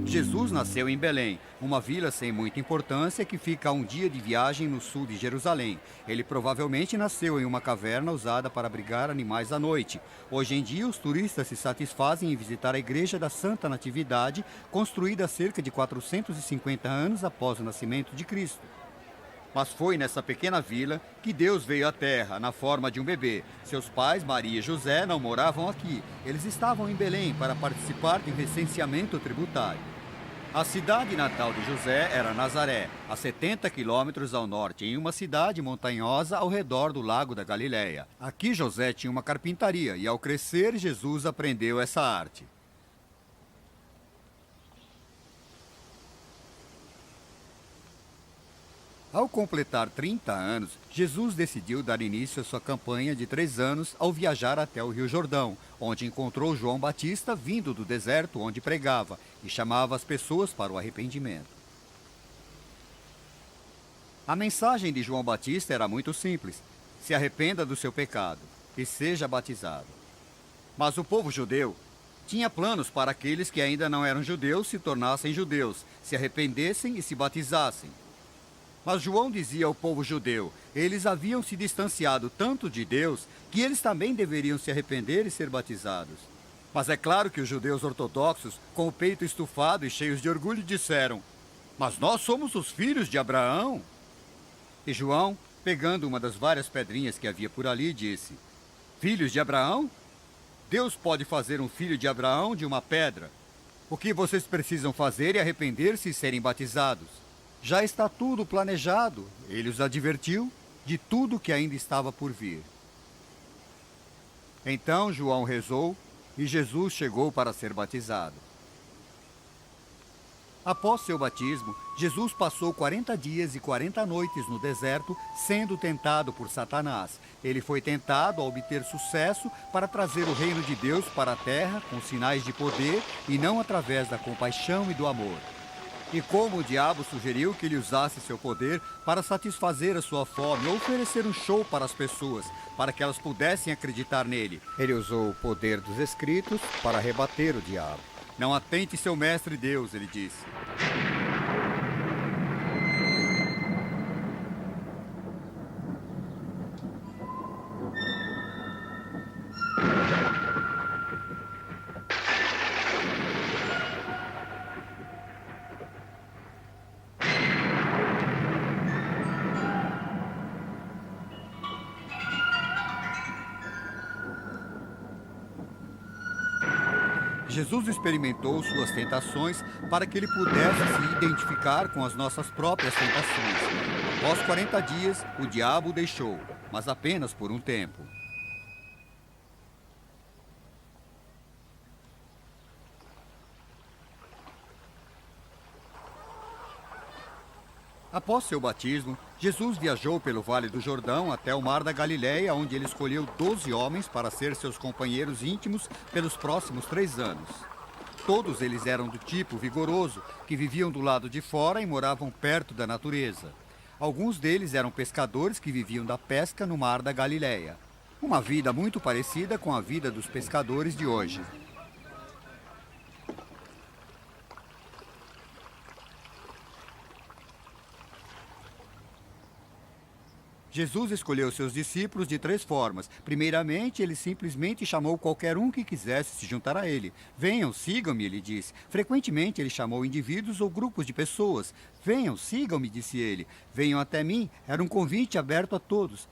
Jesus nasceu em Belém, uma vila sem muita importância que fica a um dia de viagem no sul de Jerusalém. Ele provavelmente nasceu em uma caverna usada para abrigar animais à noite. Hoje em dia, os turistas se satisfazem em visitar a igreja da Santa Natividade, construída há cerca de 450 anos após o nascimento de Cristo. Mas foi nessa pequena vila que Deus veio à terra, na forma de um bebê. Seus pais, Maria e José, não moravam aqui. Eles estavam em Belém para participar de um recenseamento tributário. A cidade natal de José era Nazaré, a 70 quilômetros ao norte, em uma cidade montanhosa ao redor do lago da Galileia. Aqui José tinha uma carpintaria e, ao crescer, Jesus aprendeu essa arte. Ao completar 30 anos, Jesus decidiu dar início à sua campanha de 3 anos ao viajar até o Rio Jordão, onde encontrou João Batista vindo do deserto onde pregava e chamava as pessoas para o arrependimento. A mensagem de João Batista era muito simples: se arrependa do seu pecado e seja batizado. Mas o povo judeu tinha planos para aqueles que ainda não eram judeus se tornassem judeus, se arrependessem e se batizassem. Mas João dizia ao povo judeu, eles haviam se distanciado tanto de Deus que eles também deveriam se arrepender e ser batizados. Mas é claro que os judeus ortodoxos, com o peito estufado e cheios de orgulho, disseram: mas nós somos os filhos de Abraão. E João, pegando uma das várias pedrinhas que havia por ali, disse: filhos de Abraão? Deus pode fazer um filho de Abraão de uma pedra. O que vocês precisam fazer é arrepender-se e serem batizados. Já está tudo planejado, ele os advertiu de tudo que ainda estava por vir. Então João rezou e Jesus chegou para ser batizado. Após seu batismo, Jesus passou 40 dias e 40 noites no deserto, sendo tentado por Satanás. Ele foi tentado a obter sucesso para trazer o reino de Deus para a terra com sinais de poder e não através da compaixão e do amor. E como o diabo sugeriu que ele usasse seu poder para satisfazer a sua fome ou oferecer um show para as pessoas, para que elas pudessem acreditar nele, ele usou o poder dos escritos para rebater o diabo. Não atente seu mestre Deus, ele disse. Jesus experimentou suas tentações para que ele pudesse se identificar com as nossas próprias tentações. Após 40 dias, o diabo o deixou, mas apenas por um tempo. Após seu batismo, Jesus viajou pelo Vale do Jordão até o Mar da Galileia, onde ele escolheu 12 homens para ser seus companheiros íntimos pelos próximos 3 anos. Todos eles eram do tipo vigoroso, que viviam do lado de fora e moravam perto da natureza. Alguns deles eram pescadores que viviam da pesca no Mar da Galileia. Uma vida muito parecida com a vida dos pescadores de hoje. Jesus escolheu seus discípulos de 3 formas. Primeiramente, ele simplesmente chamou qualquer um que quisesse se juntar a ele. Venham, sigam-me, ele disse. Frequentemente, ele chamou indivíduos ou grupos de pessoas. Venham, sigam-me, disse ele. Venham até mim. Era um convite aberto a todos.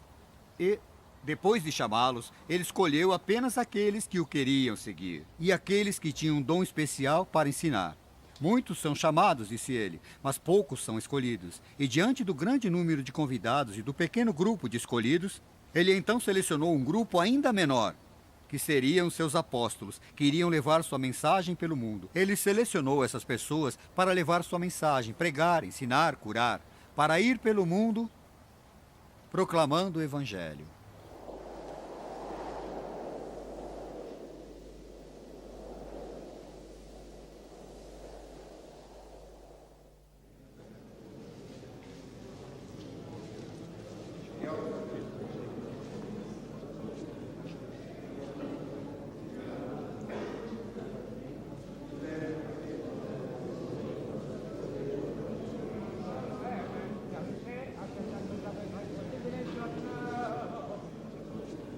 E, depois de chamá-los, ele escolheu apenas aqueles que o queriam seguir e aqueles que tinham um dom especial para ensinar. Muitos são chamados, disse ele, mas poucos são escolhidos. E diante do grande número de convidados e do pequeno grupo de escolhidos, ele então selecionou um grupo ainda menor, que seriam seus apóstolos, que iriam levar sua mensagem pelo mundo. Ele selecionou essas pessoas para levar sua mensagem, pregar, ensinar, curar, para ir pelo mundo proclamando o Evangelho.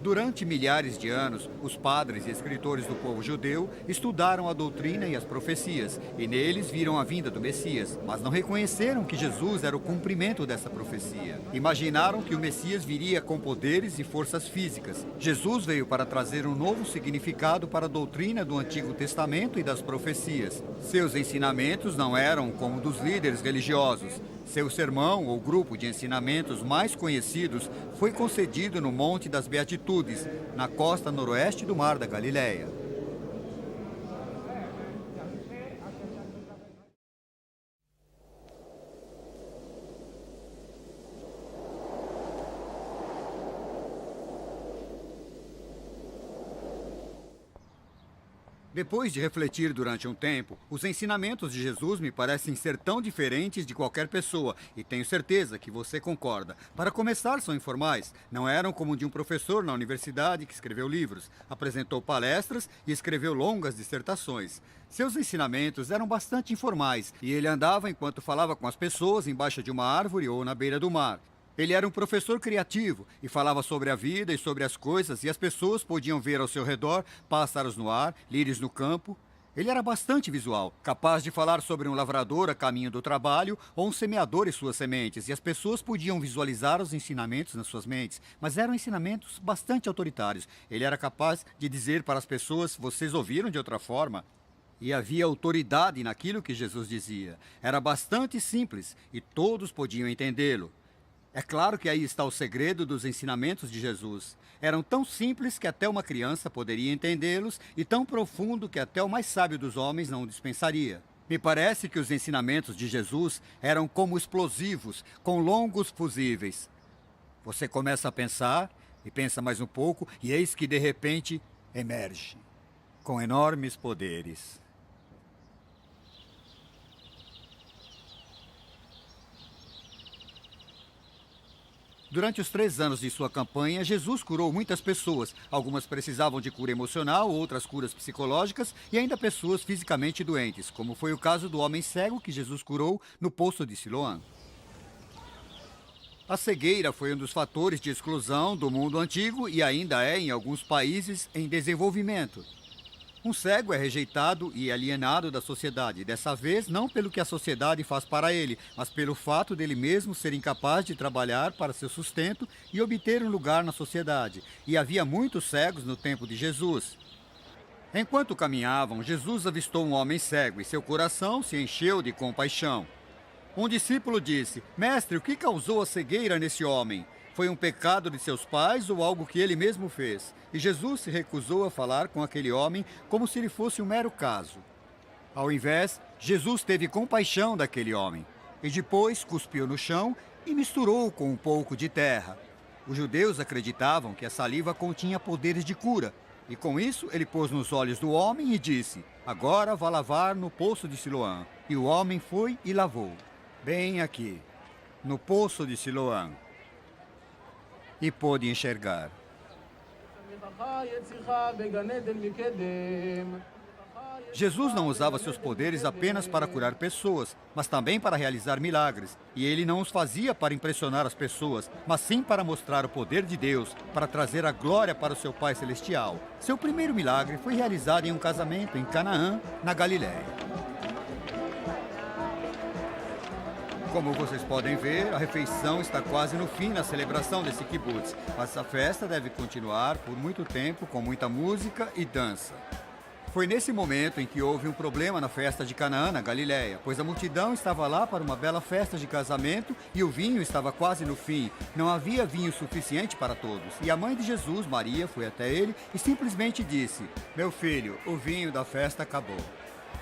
Durante milhares de anos, os padres e escritores do povo judeu estudaram a doutrina e as profecias, e neles viram a vinda do Messias, mas não reconheceram que Jesus era o cumprimento dessa profecia. Imaginaram que o Messias viria com poderes e forças físicas. Jesus veio para trazer um novo significado para a doutrina do Antigo Testamento e das profecias. Seus ensinamentos não eram como dos líderes religiosos. Seu sermão, ou grupo de ensinamentos mais conhecidos, foi concedido no Monte das Beatitudes, na costa noroeste do Mar da Galileia. Depois de refletir durante um tempo, os ensinamentos de Jesus me parecem ser tão diferentes de qualquer pessoa, e tenho certeza que você concorda. Para começar, são informais. Não eram como de um professor na universidade que escreveu livros, apresentou palestras e escreveu longas dissertações. Seus ensinamentos eram bastante informais, e ele andava enquanto falava com as pessoas embaixo de uma árvore ou na beira do mar. Ele era um professor criativo e falava sobre a vida e sobre as coisas, e as pessoas podiam ver ao seu redor pássaros no ar, lírios no campo. Ele era bastante visual, capaz de falar sobre um lavrador a caminho do trabalho ou um semeador e suas sementes, e as pessoas podiam visualizar os ensinamentos nas suas mentes, mas eram ensinamentos bastante autoritários. Ele era capaz de dizer para as pessoas: vocês ouviram de outra forma? E havia autoridade naquilo que Jesus dizia. Era bastante simples e todos podiam entendê-lo. É claro que aí está o segredo dos ensinamentos de Jesus. Eram tão simples que até uma criança poderia entendê-los e tão profundo que até o mais sábio dos homens não o dispensaria. Me parece que os ensinamentos de Jesus eram como explosivos, com longos fusíveis. Você começa a pensar, e pensa mais um pouco, e eis que de repente emerge, com enormes poderes. Durante os 3 anos de sua campanha, Jesus curou muitas pessoas. Algumas precisavam de cura emocional, outras curas psicológicas e ainda pessoas fisicamente doentes, como foi o caso do homem cego que Jesus curou no poço de Siloã. A cegueira foi um dos fatores de exclusão do mundo antigo e ainda é em alguns países em desenvolvimento. Um cego é rejeitado e alienado da sociedade, dessa vez não pelo que a sociedade faz para ele, mas pelo fato dele mesmo ser incapaz de trabalhar para seu sustento e obter um lugar na sociedade. E havia muitos cegos no tempo de Jesus. Enquanto caminhavam, Jesus avistou um homem cego e seu coração se encheu de compaixão. Um discípulo disse: Mestre, o que causou a cegueira nesse homem? Foi um pecado de seus pais ou algo que ele mesmo fez? E Jesus se recusou a falar com aquele homem como se ele fosse um mero caso. Ao invés, Jesus teve compaixão daquele homem e depois cuspiu no chão e misturou com um pouco de terra. Os judeus acreditavam que a saliva continha poderes de cura, e com isso ele pôs nos olhos do homem e disse: Agora vá lavar no poço de Siloã. E o homem foi e lavou, bem aqui, no poço de Siloã, e pôde enxergar. Jesus não usava seus poderes apenas para curar pessoas, mas também para realizar milagres. E ele não os fazia para impressionar as pessoas, mas sim para mostrar o poder de Deus, para trazer a glória para o seu Pai Celestial. Seu primeiro milagre foi realizado em um casamento em Canaã, na Galiléia. Como vocês podem ver, a refeição está quase no fim na celebração desse kibutz, mas essa festa deve continuar por muito tempo com muita música e dança. Foi nesse momento em que houve um problema na festa de Canaã, na Galiléia, pois a multidão estava lá para uma bela festa de casamento e o vinho estava quase no fim. Não havia vinho suficiente para todos. E a mãe de Jesus, Maria, foi até ele e simplesmente disse: "Meu filho, o vinho da festa acabou."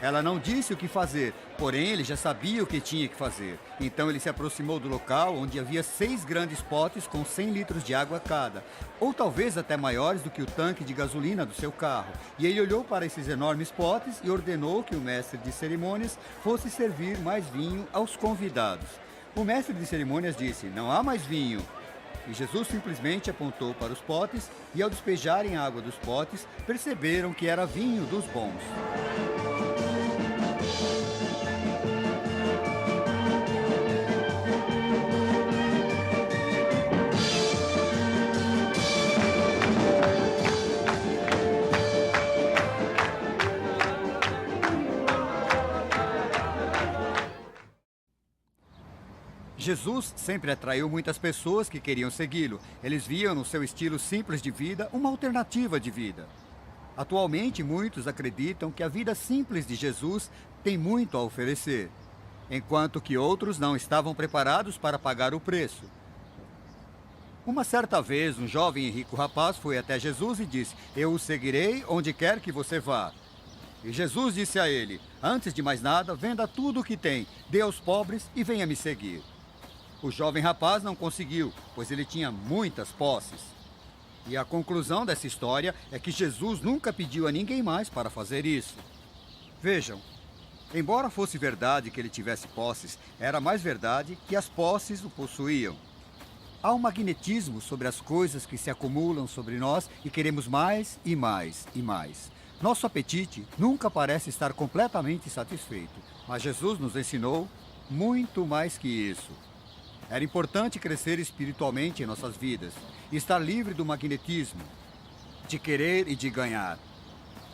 Ela não disse o que fazer, porém ele já sabia o que tinha que fazer. Então ele se aproximou do local onde havia 6 grandes potes com 100 litros de água cada, ou talvez até maiores do que o tanque de gasolina do seu carro. E ele olhou para esses enormes potes e ordenou que o mestre de cerimônias fosse servir mais vinho aos convidados. O mestre de cerimônias disse: "Não há mais vinho." E Jesus simplesmente apontou para os potes e, ao despejarem a água dos potes, perceberam que era vinho dos bons. Jesus sempre atraiu muitas pessoas que queriam segui-lo. Eles viam no seu estilo simples de vida uma alternativa de vida. Atualmente, muitos acreditam que a vida simples de Jesus tem muito a oferecer, enquanto que outros não estavam preparados para pagar o preço. Uma certa vez, um jovem e rico rapaz foi até Jesus e disse: "Eu o seguirei onde quer que você vá." E Jesus disse a ele: "Antes de mais nada, venda tudo o que tem, dê aos pobres e venha me seguir." O jovem rapaz não conseguiu, pois ele tinha muitas posses. E a conclusão dessa história é que Jesus nunca pediu a ninguém mais para fazer isso. Vejam, embora fosse verdade que ele tivesse posses, era mais verdade que as posses o possuíam. Há um magnetismo sobre as coisas que se acumulam sobre nós e queremos mais e mais e mais. Nosso apetite nunca parece estar completamente satisfeito, mas Jesus nos ensinou muito mais que isso. Era importante crescer espiritualmente em nossas vidas e estar livre do magnetismo, de querer e de ganhar.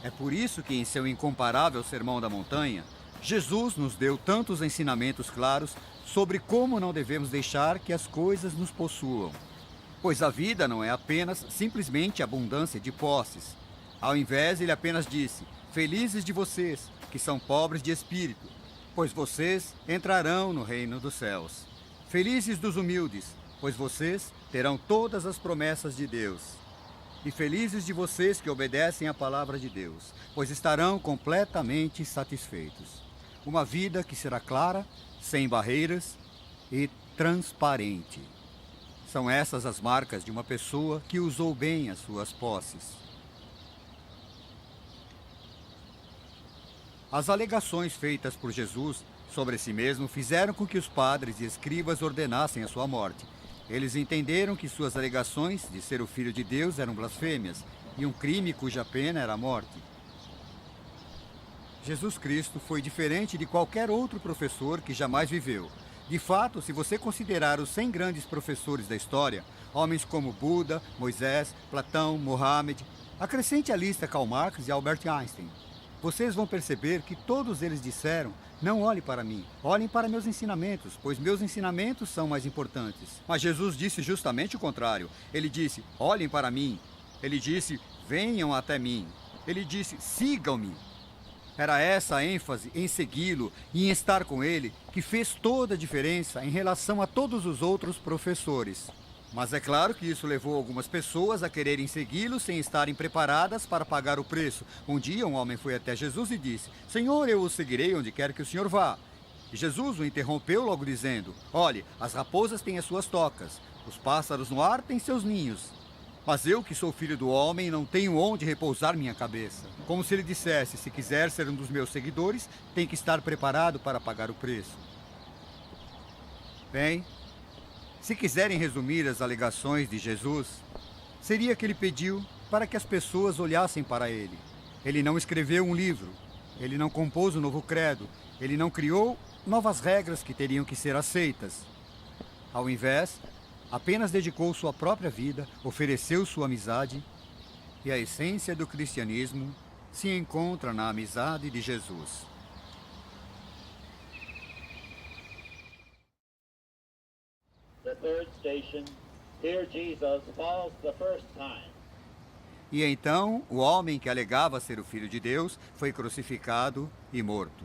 É por isso que em seu incomparável Sermão da Montanha, Jesus nos deu tantos ensinamentos claros sobre como não devemos deixar que as coisas nos possuam. Pois a vida não é apenas simplesmente abundância de posses. Ao invés, ele apenas disse: "Felizes de vocês, que são pobres de espírito, pois vocês entrarão no reino dos céus. Felizes dos humildes, pois vocês terão todas as promessas de Deus. E felizes de vocês que obedecem à palavra de Deus, pois estarão completamente satisfeitos." Uma vida que será clara, sem barreiras e transparente. São essas as marcas de uma pessoa que usou bem as suas posses. As alegações feitas por Jesus sobre si mesmo fizeram com que os padres e escribas ordenassem a sua morte. Eles entenderam que suas alegações de ser o Filho de Deus eram blasfêmias e um crime cuja pena era a morte. Jesus Cristo foi diferente de qualquer outro professor que jamais viveu. De fato, se você considerar os 100 grandes professores da história, homens como Buda, Moisés, Platão, Mohammed, acrescente à lista Karl Marx e Albert Einstein, vocês vão perceber que todos eles disseram: "Não olhem para mim, olhem para meus ensinamentos, pois meus ensinamentos são mais importantes." Mas Jesus disse justamente o contrário. Ele disse: "Olhem para mim." Ele disse: "Venham até mim." Ele disse: "Sigam-me." Era essa a ênfase em segui-lo e em estar com ele que fez toda a diferença em relação a todos os outros professores. Mas é claro que isso levou algumas pessoas a quererem segui-lo sem estarem preparadas para pagar o preço. Um dia um homem foi até Jesus e disse: "Senhor, eu o seguirei onde quer que o senhor vá." E Jesus o interrompeu logo dizendo: "Olhe, as raposas têm as suas tocas, os pássaros no ar têm seus ninhos. Mas eu, que sou filho do homem, não tenho onde repousar minha cabeça." Como se ele dissesse: se quiser ser um dos meus seguidores, tem que estar preparado para pagar o preço. Bem, se quiserem resumir as alegações de Jesus, seria que ele pediu para que as pessoas olhassem para ele. Ele não escreveu um livro, ele não compôs um novo credo, ele não criou novas regras que teriam que ser aceitas. Ao invés, apenas dedicou sua própria vida, ofereceu sua amizade, e a essência do cristianismo se encontra na amizade de Jesus. The third station, here Jesus falls the first time. E então, o homem que alegava ser o Filho de Deus foi crucificado e morto.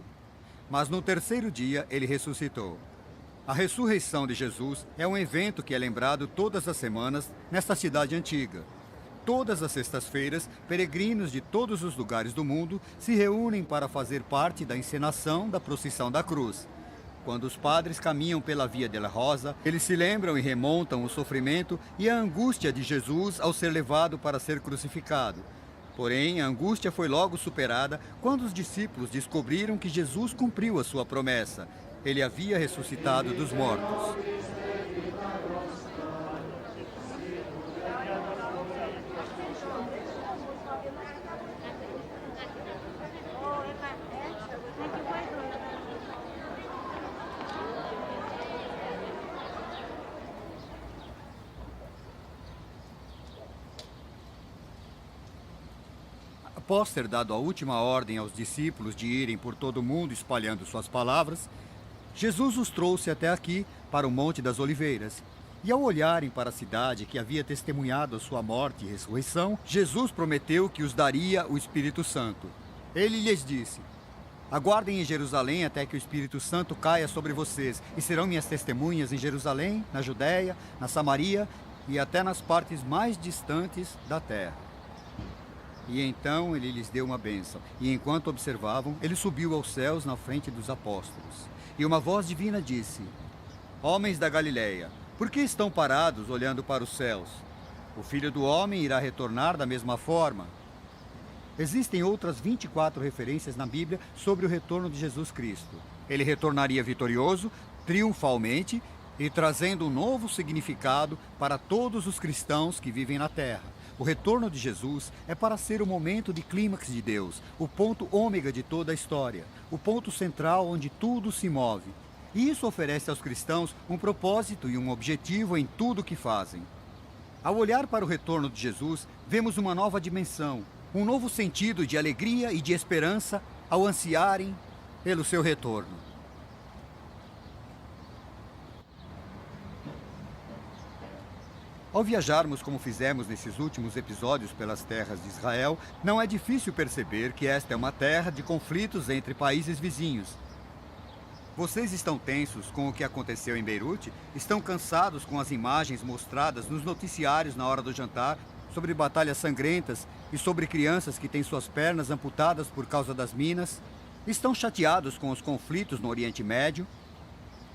Mas no terceiro dia ele ressuscitou. A ressurreição de Jesus é um evento que é lembrado todas as semanas nesta cidade antiga. Todas as sextas-feiras, peregrinos de todos os lugares do mundo se reúnem para fazer parte da encenação da procissão da cruz. Quando os padres caminham pela Via della Rosa, eles se lembram e remontam o sofrimento e a angústia de Jesus ao ser levado para ser crucificado. Porém, a angústia foi logo superada quando os discípulos descobriram que Jesus cumpriu a sua promessa. Ele havia ressuscitado dos mortos. Após ter dado a última ordem aos discípulos de irem por todo o mundo espalhando suas palavras, Jesus os trouxe até aqui, para o Monte das Oliveiras. E ao olharem para a cidade que havia testemunhado a sua morte e ressurreição, Jesus prometeu que os daria o Espírito Santo. Ele lhes disse: aguardem em Jerusalém até que o Espírito Santo caia sobre vocês, e serão minhas testemunhas em Jerusalém, na Judéia, na Samaria e até nas partes mais distantes da terra. E então ele lhes deu uma bênção, e enquanto observavam, ele subiu aos céus na frente dos apóstolos. E uma voz divina disse: homens da Galileia, por que estão parados olhando para os céus? O Filho do Homem irá retornar da mesma forma. Existem outras 24 referências na Bíblia sobre o retorno de Jesus Cristo. Ele retornaria vitorioso, triunfalmente, e trazendo um novo significado para todos os cristãos que vivem na terra. O retorno de Jesus é para ser o momento de clímax de Deus, o ponto ômega de toda a história, o ponto central onde tudo se move. E isso oferece aos cristãos um propósito e um objetivo em tudo o que fazem. Ao olhar para o retorno de Jesus, vemos uma nova dimensão, um novo sentido de alegria e de esperança ao ansiarem pelo seu retorno. Ao viajarmos como fizemos nesses últimos episódios pelas terras de Israel, não é difícil perceber que esta é uma terra de conflitos entre países vizinhos. Vocês estão tensos com o que aconteceu em Beirute? Estão cansados com as imagens mostradas nos noticiários na hora do jantar sobre batalhas sangrentas e sobre crianças que têm suas pernas amputadas por causa das minas? Estão chateados com os conflitos no Oriente Médio?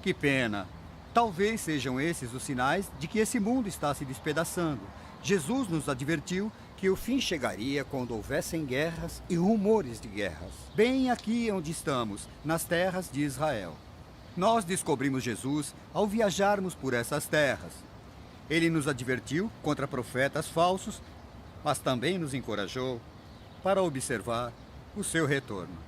Que pena! Talvez sejam esses os sinais de que esse mundo está se despedaçando. Jesus nos advertiu que o fim chegaria quando houvessem guerras e rumores de guerras. Bem aqui onde estamos, nas terras de Israel. Nós descobrimos Jesus ao viajarmos por essas terras. Ele nos advertiu contra profetas falsos, mas também nos encorajou para observar o seu retorno.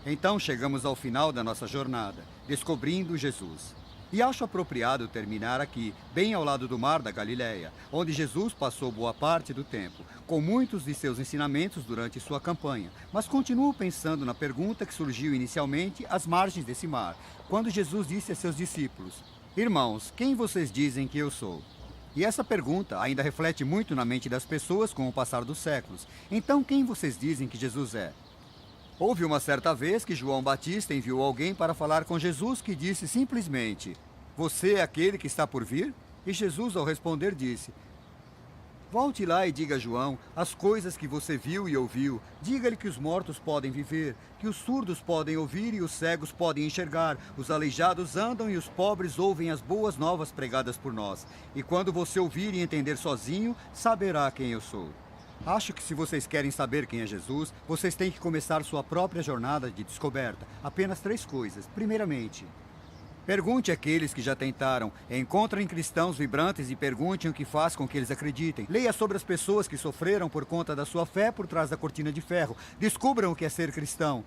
Então chegamos ao final da nossa jornada, descobrindo Jesus. E acho apropriado terminar aqui, bem ao lado do mar da Galileia, onde Jesus passou boa parte do tempo, com muitos de seus ensinamentos durante sua campanha. Mas continuo pensando na pergunta que surgiu inicialmente às margens desse mar, quando Jesus disse a seus discípulos: irmãos, quem vocês dizem que eu sou? E essa pergunta ainda reflete muito na mente das pessoas com o passar dos séculos. Então, quem vocês dizem que Jesus é? Houve uma certa vez que João Batista enviou alguém para falar com Jesus que disse simplesmente: você é aquele que está por vir? E Jesus, ao responder, disse: Volte lá e diga a João as coisas que você viu e ouviu. Diga-lhe que os mortos podem viver, que os surdos podem ouvir e os cegos podem enxergar, os aleijados andam e os pobres ouvem as boas novas pregadas por nós. E quando você ouvir e entender sozinho, saberá quem eu sou. Acho que se vocês querem saber quem é Jesus, vocês têm que começar sua própria jornada de descoberta. Apenas 3 coisas. Primeiramente, pergunte àqueles que já tentaram. Encontrem cristãos vibrantes e perguntem o que faz com que eles acreditem. Leia sobre as pessoas que sofreram por conta da sua fé por trás da cortina de ferro. Descubram o que é ser cristão.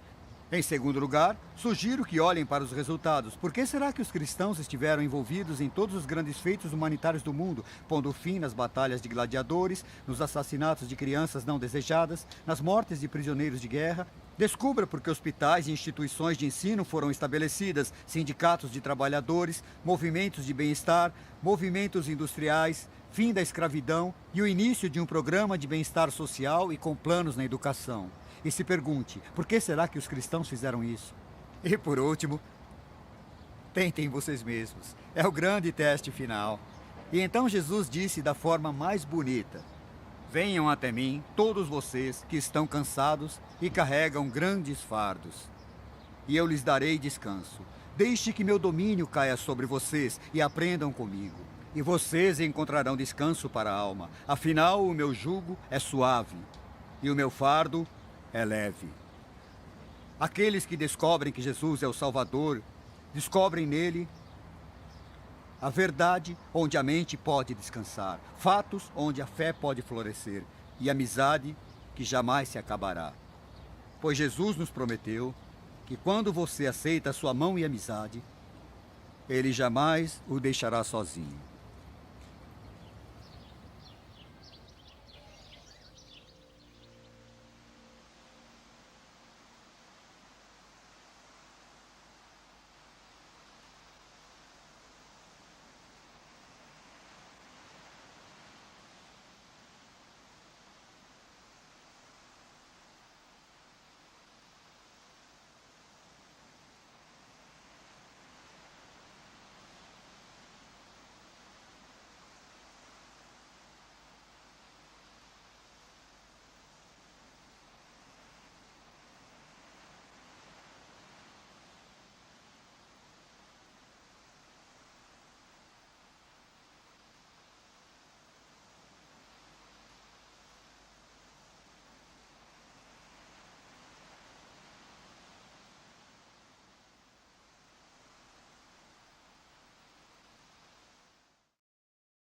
Em segundo lugar, sugiro que olhem para os resultados. Por que será que os cristãos estiveram envolvidos em todos os grandes feitos humanitários do mundo, pondo fim nas batalhas de gladiadores, nos assassinatos de crianças não desejadas, nas mortes de prisioneiros de guerra? Descubra por que hospitais e instituições de ensino foram estabelecidas, sindicatos de trabalhadores, movimentos de bem-estar, movimentos industriais, fim da escravidão e o início de um programa de bem-estar social e com planos na educação. E se pergunte, por que será que os cristãos fizeram isso? E por último, tentem vocês mesmos. É o grande teste final. E então Jesus disse da forma mais bonita: venham até mim, todos vocês que estão cansados e carregam grandes fardos, e eu lhes darei descanso. Deixe que meu domínio caia sobre vocês e aprendam comigo. E vocês encontrarão descanso para a alma. Afinal, o meu jugo é suave e o meu fardo é leve. Aqueles que descobrem que Jesus é o Salvador, descobrem nele a verdade onde a mente pode descansar, fatos onde a fé pode florescer e amizade que jamais se acabará. Pois Jesus nos prometeu que quando você aceita a sua mão e amizade, ele jamais o deixará sozinho.